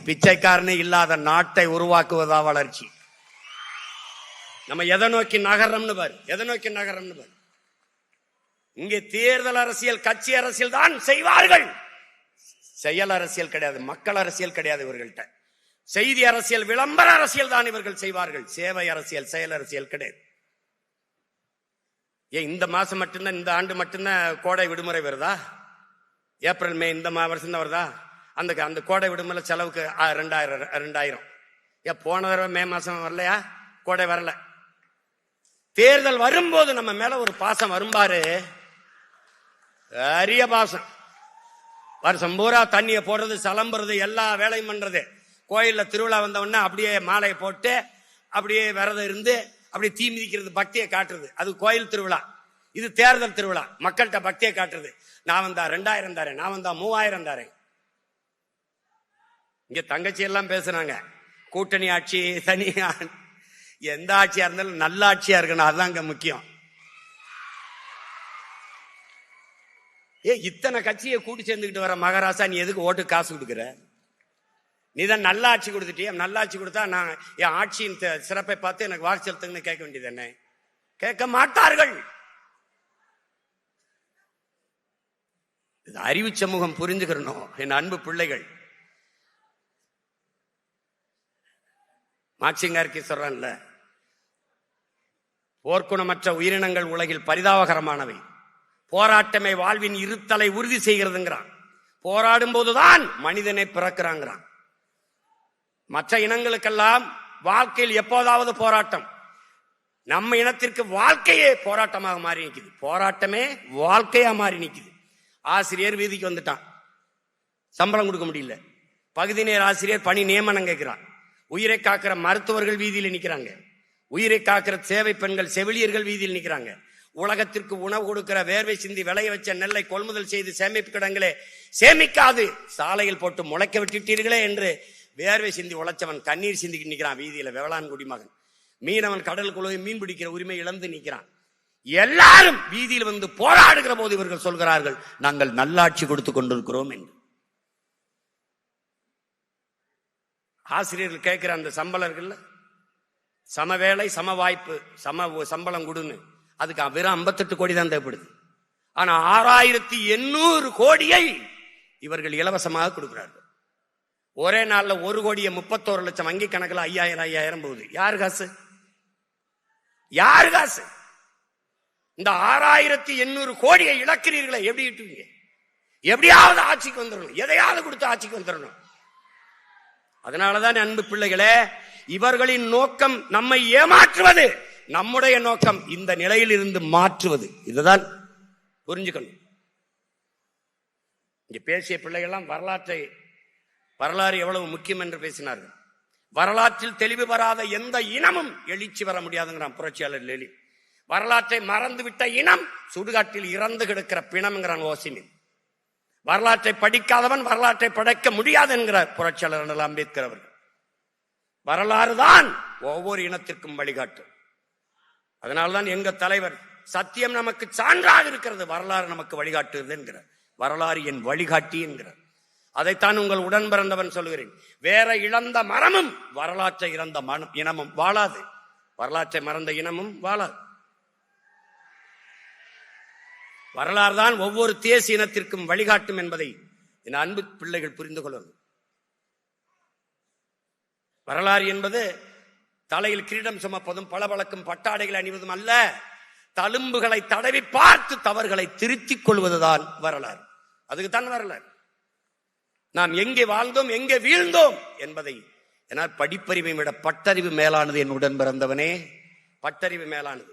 பிச்சைக்காரனே இல்லாத நாட்டை உருவாக்குவதா வளர்ச்சி. நம்ம எதை நோக்கி நகரம்னு பாரு, எதை நோக்கி நகரம்னு பாரு. இங்கே தேர்தல் அரசியல், கட்சி அரசியல் தான் செய்வார்கள். செயல் அரசியல் கிடையாது, மக்கள் அரசியல் கிடையாது இவர்கள்ட்ட. செய்தி அரசியல், விளம்பர அரசியல் தான் இவர்கள் செய்வார்கள். சேவை அரசியல், செயல் அரசியல் கிடையாது. ஏன் இந்த மாசம் மட்டும்தான், இந்த ஆண்டு மட்டும்தான் கோடை விடுமுறை வருதா? ஏப்ரல் மே இந்த வருஷம் தான் வருதா? அந்த கோடை விடுமுறை செலவுக்கு 2000 போன தடவை மே மாசம் வரலையா? கோடை வரல. தேர்தல் வரும்போது நம்ம மேல ஒரு பாசம் வரும்பாரு, அரிய பாசம். வருஷம் பூரா தண்ணிய போடுறது, சலம்புறது, எல்லா வேலையும் பண்றது. கோயில்ல திருவிழா வந்த உடனே அப்படியே மாலையை போட்டு அப்படியே விரதம் இருந்து அப்படியே தீ மிதிக்கிறது, பக்தியை காட்டுறது. அது கோயில் திருவிழா. இது தேர்தல் திருவிழா, மக்கள்கிட்ட பக்தியை காட்டுறது. நான் வந்தா 2000 தாரேன், நான் வந்தா 3000 தாரேன். இங்க தங்கச்சி எல்லாம் பேசுறாங்க, கூட்டணி ஆட்சி, தனியா, எந்த ஆட்சியா இருந்தாலும் நல்ல ஆட்சியா இருக்கணும், அதுதான் இங்க முக்கியம். இத்தனை கட்சியை கூட்டி சேர்ந்துக்கிட்டு வர மகாராசா, நீ எதுக்கு ஓட்டு காசு கொடுக்குற? நீதான் நல்ல ஆட்சி கொடுத்துட்டிய. நல்ல ஆட்சி கொடுத்தா நான் என் ஆட்சியின் சிறப்பை பார்த்து எனக்கு வாக்கு செலுத்துங்கன்னு கேட்க வேண்டியது என்ன? கேட்க மாட்டார்கள். அறிவு சமூகம் புரிஞ்சுக்கிறணும். என் அன்பு பிள்ளைகள், மார்க்சிங்கார்கி சொல்றான்ல, போர்க்குணமற்ற உயிரினங்கள் உலகில் பரிதாபகரமானவை, போராட்டமே வாழ்வின் இருத்தலை உறுதி செய்கிறதுங்கிறான். போராடும் போதுதான் மனிதனை பிறக்கிறாங்கிறான். மற்ற இனங்களுக்கெல்லாம் வாழ்க்கையில் எப்போதாவது போராட்டம். நம்ம இனத்திற்கு வாழ்க்கையே போராட்டமாக மாறி நிற்குது. போராட்டமே வாழ்க்கையா மாறி நிற்குது. ஆசிரியர் வீதிக்கு வந்துட்டான், சம்பளம் கொடுக்க முடியல. பகுதி நேர ஆசிரியர் பணி நியமனம் கேட்கிறான். உயிரை காக்கிற மருத்துவர்கள் வீதியில் நிற்கிறாங்க. உயிரை காக்கிற சேவை பெண்கள், செவிலியர்கள் வீதியில் நிற்கிறாங்க. உலகத்திற்கு உணவு கொடுக்கிற வேர்வை சிந்தி விளைய வச்ச நெல்லை கொள்முதல் செய்து சேமிப்பு கிடங்களே சேமிக்காது சாலையில் போட்டு முளைக்க விட்டுட்டீர்களே என்று வேர்வை சிந்தி உழைச்சவன் கண்ணீர் சிந்திக்கு நிற்கிறான் வீதியில. வேளாண் குடிமகன், மீனவன் கடலுக்குள்ள மீன் பிடிக்கிற உரிமை இழந்து நிற்கிறான். எல்லாரும் வீதியில் வந்து போராடுகிற போது இவர்கள் சொல்கிறார்கள், நாங்கள் நல்லாட்சி கொடுத்து கொண்டிருக்கிறோம் என்று. ஆசிரியர்கள் கேட்கிற அந்த சம்பளர்கள், சம வேலை சம வாய்ப்பு சம சம்பளம் கொடுன்னு, அதுக்கு வெறும் 58 கோடி தான் தேவைப்படுது. ஆனா 6800 கோடியை இவர்கள் இலவசமாக கொடுக்கிறார்கள். ஒரே நாள்ல 1 கோடியே 31 லட்சம் வங்கி கணக்கில் 5000 போகுது. யாரு காசு? யாரு காசு? இந்த 6800 கோடியை இழக்கிறீர்களே, எப்படி இட்டுவீங்க? எப்படியாவது ஆட்சிக்கு வந்துடணும், எதையாவது கொடுத்து ஆட்சிக்கு வந்துடணும். அதனாலதான் அன்பு பிள்ளைகளே, இவர்களின் நோக்கம் நம்மை ஏமாற்றுவது, நம்முடைய நோக்கம் இந்த நிலையில் இருந்து மாற்றுவது. இதுதான் புரிஞ்சுக்கணும். இங்க பேசிய பிள்ளைகள்லாம் வரலாறு எவ்வளவு முக்கியம் என்று பேசினார்கள். வரலாற்றில் தெளிவு வராத எந்த இனமும் எழுச்சி வர முடியாதுங்கிறான் புரட்சியாளர் லெனின். வரலாற்றை மறந்துவிட்ட இனம் சுடுகாட்டில் இறந்து கிடக்கிற பிணம்ங்கிறான் ஓசிமின். வரலாற்றை படிக்காதவன் வரலாற்றை படைக்க முடியாது என்கிறார் புரட்சியாளர் அண்ணல் அம்பேத்கர் அவர்கள். வரலாறு தான் ஒவ்வொரு இனத்திற்கும் வழிகாட்டும். அதனால்தான் எங்க தலைவர், சத்தியம் நமக்கு சான்றாக இருக்கிறது, வரலாறு நமக்கு வழிகாட்டுகிறது என்கிறார். வரலாறு என் வழிகாட்டி என்கிறார். அதைத்தான் உங்கள் உடன் பிறந்தவன் சொல்கிறேன். வேற இழந்த மரமும் வரலாற்றை இறந்த இனமும் வாழாது, வரலாற்றை மறந்த இனமும் வாழாது. வரலாறு தான் ஒவ்வொரு தேசிய இனத்திற்கும் வழிகாட்டும் என்பதை என் அன்பு பிள்ளைகள் புரிந்து கொள்ளணும். வரலாறு என்பது தலையில் கிரீடம் சுமப்பதும் பளபளக்கும் பட்டாடைகளை அணிவதும் அல்ல, தழும்புகளை தடவி பார்த்து தவறுகளை திருத்திக் கொள்வதுதான் வரலாறு. அதுக்குத்தான் வரலாறு. நாம் எங்கே வாழ்ந்தோம், எங்கே வீழ்ந்தோம் என்பதை. ஏன்னா படிப்பறிவை விட பட்டறிவு மேலானது. என் உடன் பிறந்தவனே, பட்டறிவு மேலானது.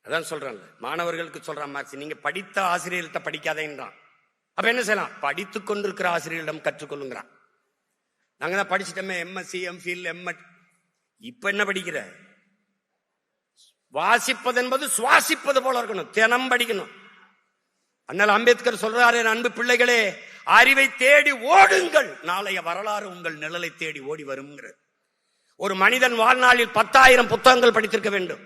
அதான் சொல்றேன், மாணவர்களுக்கு சொல்றான் மார்க்ஸ், நீங்க படித்த ஆசிரியர்கிட்ட படிக்காதேன்றான். அப்ப என்ன செய்யலாம்? படித்துக் கொண்டிருக்கிற ஆசிரியரிடம் கற்றுக்கொள்ளுங்கிறான். நாங்க தான் படிச்சுட்டோமே, எம்எஸ்சி, எம்ஃபில், எம்எட். இப்ப என்ன படிக்கிற? வாசிப்பது என்பது சுவாசிப்பது போல இருக்கணும், தினம் படிக்கணும். அண்ணல் அம்பேத்கர் சொல்றாரு, அன்பு பிள்ளைகளே, அறிவை தேடி ஓடுங்கள், நாளைய வரலாறு உங்கள் நிழலை தேடி ஓடி வரும். ஒரு மனிதன் வாழ்நாளில் 10,000 புத்தகங்கள் படித்திருக்க வேண்டும்,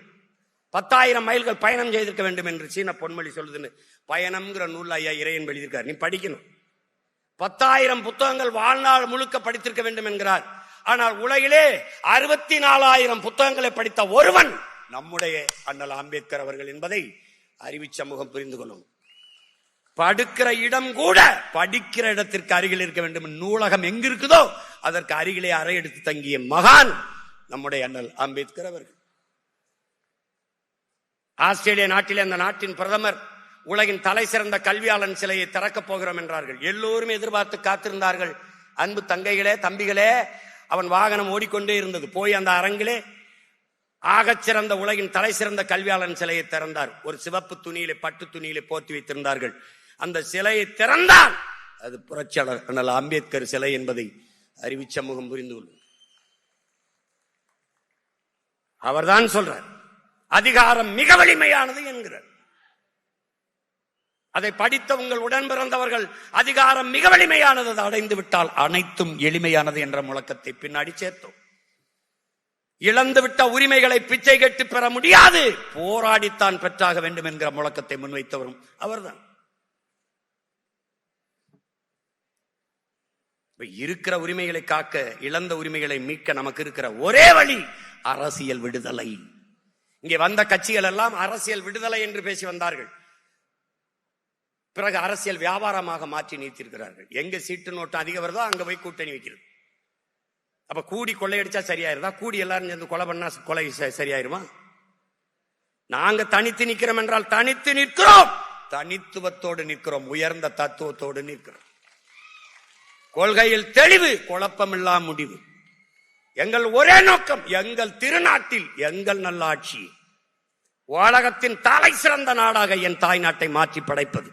10,000 மைல்கள் பயணம் செய்திருக்க வேண்டும் என்று சீன பொன்மொழி சொல்லுதுன்னு பயணம்ங்கிற நூல் ஐயா இறையன் எழுதியிருக்கார். நீ படிக்கணும். 10,000 புத்தகங்கள் வாழ்நாள் முழுக்க படித்திருக்க வேண்டும் என்கிறார். ஆனால் உலகிலே 64,000 புத்தகங்களை படித்த ஒருவன் நம்முடைய அண்ணல் அம்பேத்கர் அவர்கள் என்பதை அறிவு சமூகம் புரிந்து கொள்ளும். படுக்கிற இடம் கூட படிக்கிற இடத்திற்கு அருகில் இருக்க வேண்டும். நூலகம் எங்க இருக்குதோ அதற்கு அருகிலே அறை எடுத்து தங்கிய மகான் நம்முடைய அண்ணல் அம்பேத்கர் அவர்கள். ஆஸ்திரேலிய நாட்டிலே அந்த நாட்டின் பிரதமர் உலகின் தலை சிறந்த கல்வியாளன் சிலையை திறக்கப் போகிறோம் என்றார்கள். எல்லோரும் எதிர்பார்த்து காத்திருந்தார்கள். அன்பு தங்கைகளே, தம்பிகளே, அவன் வாகனம் ஓடிக்கொண்டே இருந்தது. போய் அந்த அரங்கிலே ஆகச்சிறந்த உலகின் தலை சிறந்த கல்வியாளன் சிலையை திறந்தார். ஒரு சிவப்பு துணியிலே, பட்டு துணியிலே போர்த்தி வைத்திருந்தார்கள். அந்த சிலையை திறந்தார். அது புரட்சியாளர் அண்ணல் அம்பேத்கர் சிலை என்பதை அறிவு சமூகம் புரிந்து கொள்ளும். அவர்தான் சொல்றார், அதிகாரம் மிக வலிமையானது என்கிறார். அதை படித்த உங்கள் உடன் பிறந்தவர்கள் அதிகாரம் மிக வலிமையானது, அடைந்து விட்டால் அனைத்தும் எளிமையானது என்ற முழக்கத்தை பின்னாடி சேர்த்தோம். இழந்துவிட்ட உரிமைகளை பிச்சை கட்டு பெற முடியாது, போராடித்தான் பெற்றாக வேண்டும் என்கிற முழக்கத்தை முன்வைத்தவரும் அவர்தான். இருக்கிற உரிமைகளை காக்க, இழந்த உரிமைகளை மீட்க நமக்கு இருக்கிற ஒரே வழி அரசியல் விடுதலை. இங்கே வந்த கட்சிகள் எல்லாம் அரசியல் விடுதலை என்று பேசி வந்தார்கள். பிறகு அரசியல் வியாபாரமாக மாற்றி நீத்திருக்கிறார்கள். எங்க சீட்டு நோட்டம் அதிகம் வருதோ அங்க போய் கூட்டணி வைக்கிறது. அப்ப கூடி கொள்ளையடிச்சா சரியாயிருதா? கூடி எல்லாரும் சேர்ந்து கொலை பண்ணா கொலை சரியாயிருமா? நாங்க தனித்து நிற்கிறோம் என்றால் தனித்து நிற்கிறோம், தனித்துவத்தோடு நிற்கிறோம், உயர்ந்த தத்துவத்தோடு நிற்கிறோம். கொள்கையில் தெளிவு, குழப்பமில்லா முடிவு. எங்கள் ஒரே நோக்கம், எங்கள் திருநாட்டில் எங்கள் நல்லாட்சி, உலகத்தின் தலை சிறந்த நாடாக என் தாய் நாட்டை மாற்றி படைப்பது.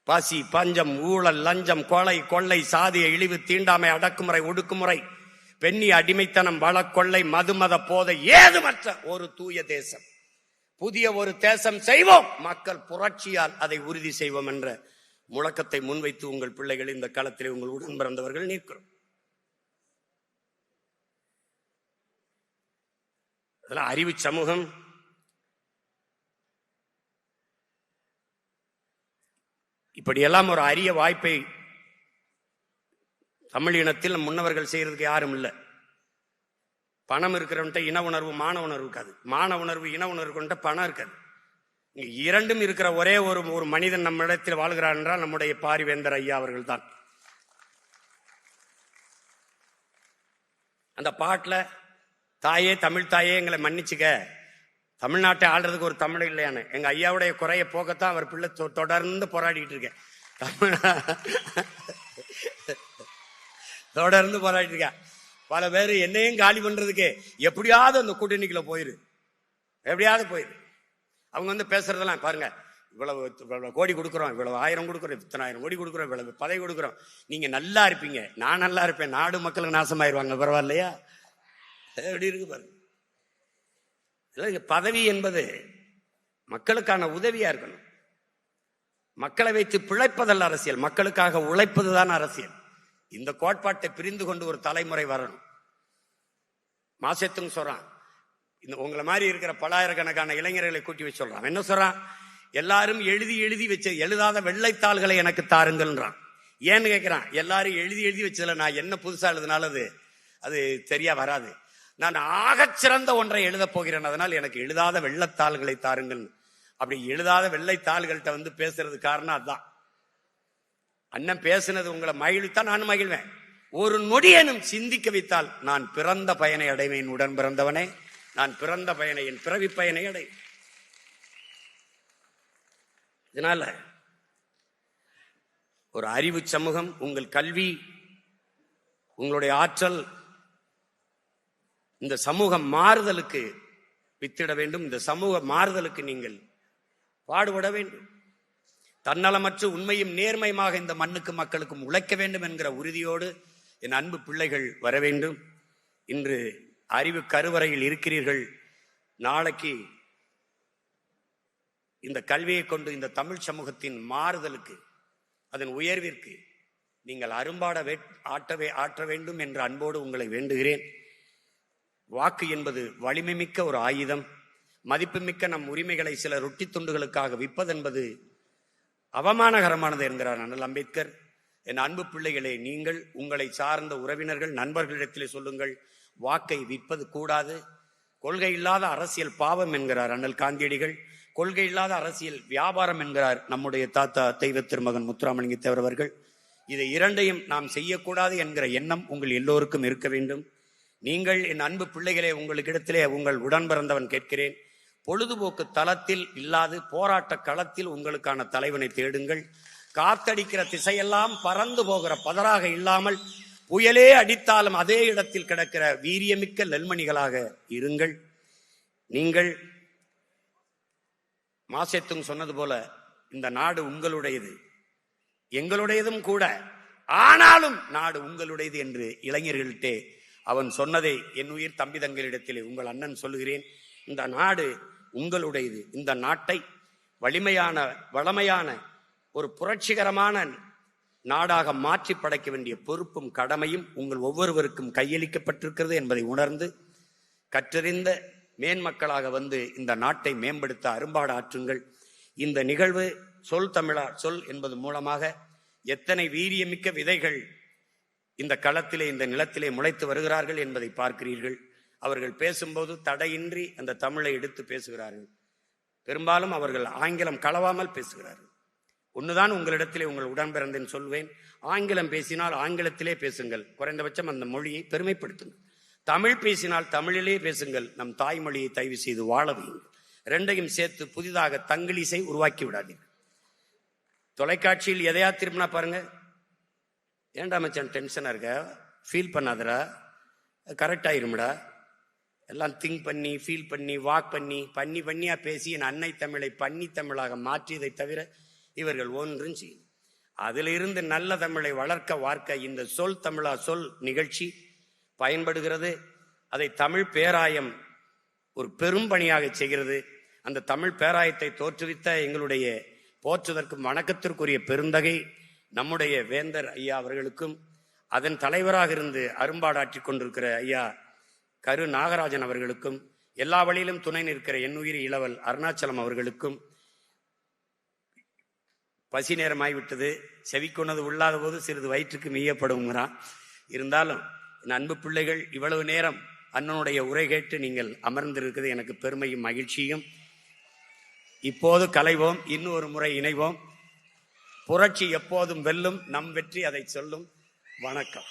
பசி, பஞ்சம், ஊழல், லஞ்சம், கொலை, கொள்ளை, சாதிய இழிவு, தீண்டாமை, அடக்குமுறை, ஒடுக்குமுறை, பெண்ணி அடிமைத்தனம், வளக்கொள்ளை, மதுமத போதை ஏதுமற்ற ஒரு தூய தேசம், புதிய ஒரு தேசம் செய்வோம், மக்கள் புரட்சியால் அதை உறுதி செய்வோம் என்ற முழக்கத்தை முன்வைத்து உங்கள் பிள்ளைகள் இந்த களத்திலே உங்கள் உடன் பிறந்தவர்கள் நிற்கிறோம். அறிவு சமூகம் இப்படியெல்லாம் ஒரு அரிய வாய்ப்பை தமிழ் இனத்தில் முன்னவர்கள் செய்யறதுக்கு யாரும் இல்லை. பணம் இருக்கிறவன்ட்ட இன உணர்வு, மான உணர்வு இருக்காது. மான உணர்வு, இன உணர்வு கொண்ட பணம் இருக்காது. இரண்டும் இருக்கிற ஒரே ஒரு மனிதன் நம்ம இடத்தில் வாழ்கிறார் என்றால் நம்முடைய பாரிவேந்தர் ஐயா அவர்கள் தான். அந்த பாட்டுல தாயே, தமிழ் தாயே எங்களை மன்னிச்சுக்க, தமிழ்நாட்டை ஆள்றதுக்கு ஒரு தமிழ் இல்லையானு எங்க ஐயாவுடைய குறைய போக்கத்தான் அவர் பிள்ளை தொடர்ந்து போராடிட்டு இருக்கேன். தொடர்ந்து போராடிட்டு இருக்கேன். பல பேர் என்னையும் காலி பண்றதுக்கு எப்படியாவது அந்த கூட்டணிக்குள்ள போயிரு, எப்படியாவது போயிரு. அவங்க வந்து பேசுறதெல்லாம் பாருங்க, இவ்வளவு கோடி கொடுக்குறோம், இவ்வளவு 1000 கொடுக்குறோம், இத்தனை 1000 கோடி கொடுக்குறோம், இவ்வளவு பதவி கொடுக்குறோம், நீங்க நல்லா இருப்பீங்க, நான் நல்லா இருப்பேன், நாடு மக்களுக்கு நாசமாயிருவாங்க, பரவாயில்லையா? எப்படி இருக்கு பாருங்க. பதவி என்பது மக்களுக்கான உதவியா இருக்கணும். மக்களை வைத்து பிழைப்பதல்ல அரசியல், மக்களுக்காக உழைப்பதுதான் அரசியல். இந்த கோட்பாட்டை பிரிந்து கொண்டு ஒரு தலைமுறை வரணும். மாசத்துங்க சொல்றான், இந்த உங்களை மாதிரி இருக்கிற பலாயிரக்கணக்கான இளைஞர்களை கூட்டி வச்சு சொல்றான். என்ன சொல்றான்? எல்லாரும் எழுதி வச்ச எழுதாத வெள்ளைத்தாள்களை எனக்கு தாருங்கள்ன்றான். ஏன்னு கேட்கிறான். எல்லாரும் எழுதி வச்சதுல நான் என்ன புதுசா எழுதினாலும் அது சரியா வராது. நான் ஆகச்சிறந்த ஒன்றை எழுத போகிறேன், அதனால் எனக்கு எழுதாத வெள்ளைத்தாள்களை தாருங்கள். அப்படி எழுதாத வெள்ளைத்தாள்கள்கிட்ட வந்து பேசுறது காரணம் அதுதான். அண்ணன் பேசுனது உங்களை மகிழ்வித்தான் நான் மகிழ்வேன். ஒரு நொடியேனும் சிந்திக்க வைத்தால் நான் பிறந்த பயனை அடைவேன். உடன் பிறந்தவனே, நான் பிறந்த பயனை, என் பிறவி பயனை அடை. இதனால ஒரு அறிவு சமூகம், உங்கள் கல்வி, உங்களுடைய ஆற்றல் இந்த சமூக மாறுதலுக்கு வித்திட வேண்டும். இந்த சமூக மாறுதலுக்கு நீங்கள் பாடுபட வேண்டும். தன்னலமற்று உண்மையும் நேர்மையுமாக இந்த மண்ணுக்கு மக்களுக்கும் உழைக்க வேண்டும் என்கிற உறுதியோடு என் அன்பு பிள்ளைகள் வர வேண்டும். இன்று அறிவு கருவறையில் இருக்கிறீர்கள். நாளைக்கு இந்த கல்வியை கொண்டு இந்த தமிழ் சமூகத்தின் மாறுதலுக்கு, அதன் உயர்விற்கு நீங்கள் அரும்பாட ஆற்ற வேண்டும் என்ற அன்போடு உங்களை வேண்டுகிறேன். வாக்கு என்பது வலிமை மிக்க ஒரு ஆயுதம். மதிப்புமிக்க நம் உரிமைகளை சில ரொட்டி துண்டுகளுக்காக விற்பதென்பது அவமானகரமானது என்கிறார் அண்ணல் அம்பேத்கர். என் அன்பு பிள்ளைகளே, நீங்கள் உங்களை சார்ந்த உறவினர்கள், நண்பர்களிடத்திலே சொல்லுங்கள், வாக்கை விற்பது கூடாது. கொள்கை இல்லாத அரசியல் பாவம் என்கிறார் அண்ணல் காந்தியடிகள். கொள்கை இல்லாத அரசியல் வியாபாரம் என்கிறார் நம்முடைய தாத்தா தெய்வ திருமகன் முத்துராமலிங்க தேவர் அவர்கள். இதை இரண்டையும் நாம் செய்யக்கூடாது என்கிற எண்ணம் உங்கள் எல்லோருக்கும் இருக்க வேண்டும். நீங்கள் என் அன்பு பிள்ளைகளே, உங்களுக்கிடத்திலே உங்கள் உடன் பிறந்தவன் கேட்கிறேன், பொழுதுபோக்கு தளத்தில் இல்லாது போராட்ட களத்தில் உங்களுக்கான தலைவனை தேடுங்கள். காத்தடிக்கிற திசையெல்லாம் பறந்து போகிற பதறாக இல்லாமல் புயலே அடித்தாலும் அதே இடத்தில் கிடக்கிற வீரியமிக்க நெல்மணிகளாக இருங்கள். நீங்கள் மாசேத்துங் சொன்னது போல இந்த நாடு உங்களுடையது, எங்களுடையதும் கூட, ஆனாலும் நாடு உங்களுடையது என்று இளைஞர்கள்டே அவன் சொன்னதை என் உயிர் தம்பி தங்களிடத்திலே உங்கள் அண்ணன் சொல்லுகிறேன். இந்த நாடு உங்களுடையது. இந்த நாட்டை வளமையான ஒரு புரட்சிகரமான நாடாக மாற்றி படைக்க வேண்டிய பொறுப்பும் கடமையும் உங்கள் ஒவ்வொருவருக்கும் கையளிக்கப்பட்டிருக்கிறது என்பதை உணர்ந்து கற்றறிந்த மேன்மக்களாக வந்து இந்த நாட்டை மேம்படுத்த அரும்பாடு ஆற்றுங்கள். இந்த நிகழ்வு சொல் தமிழா சொல் என்பது மூலமாக எத்தனை வீரியமிக்க விதைகள் இந்த களத்திலே இந்த நிலத்திலே முளைத்து வருகிறார்கள் என்பதை பார்க்கிறீர்கள். அவர்கள் பேசும்போது தடையின்றி அந்த தமிழை எடுத்து பேசுகிறார்கள். பெரும்பாலும் அவர்கள் ஆங்கிலம் கலவாமல் பேசுகிறார்கள். ஒன்றுதான் உங்களிடத்திலே உங்கள் உடன்பிறந்தேன் சொல்வேன், ஆங்கிலம் பேசினால் ஆங்கிலத்திலே பேசுங்கள், குறைந்தபட்சம் அந்த மொழியை பெருமைப்படுத்துங்கள். தமிழ் பேசினால் தமிழிலே பேசுங்கள், நம் தாய்மொழியை தயவு செய்து வாழ வையுங்கள். ரெண்டையும் சேர்த்து புதிதாக தங்கிலீஷை உருவாக்கி விடாதீர்கள். தொலைக்காட்சியில் எதையா திரும்பினா பாருங்க, ஏன்டா மச்சான் டென்ஷனா இருக்க, ஃபீல் பண்ணாதடா, கரெக்ட் ஆயிரும்டா, எல்லாம் திங்க் பண்ணி ஃபீல் பண்ணி வாக் பண்ணியா பேசி என் அன்னை தமிழை பன்னி தமிழாக மாற்றியதை தவிர இவர்கள் ஒன்றும் செய்யும். அதிலிருந்து நல்ல தமிழை வளர்க்க வார்க்க இந்த சொல் தமிழா சொல் நிகழ்ச்சி பயன்படுகிறது. அதை தமிழ் பேராயம் ஒரு பெரும் பணியாக செய்கிறது. அந்த தமிழ் பேராயத்தை தோற்றுவித்த எங்களுடைய போற்றுதற்கும் வணக்கத்திற்குரிய பெருந்தகை நம்முடைய வேந்தர் ஐயா அவர்களுக்கும், அதன் தலைவராக இருந்து அரும்பாடாற்றிக் கொண்டிருக்கிற ஐயா கரு நாகராஜன் அவர்களுக்கும், எல்லா வழியிலும் துணை நிற்கிற எண்ணுயிரி இளவல் அருணாச்சலம் அவர்களுக்கும், பசி நேரமாய்விட்டது, செவிக்கொண்டது உள்ளாத போது சிறிது வயிற்றுக்கு மீயப்படுங்கிறான். இருந்தாலும் என் அன்பு பிள்ளைகள், இவ்வளவு நேரம் அண்ணனுடைய உரை கேட்டு நீங்கள் அமர்ந்திருக்கிறது எனக்கு பெருமையும் மகிழ்ச்சியும். இப்போது கலைவோம், இன்னொரு முறை இணைவோம். புரட்சி எப்போதும் வெல்லும், நம் வெற்றி அதை சொல்லும். வணக்கம்.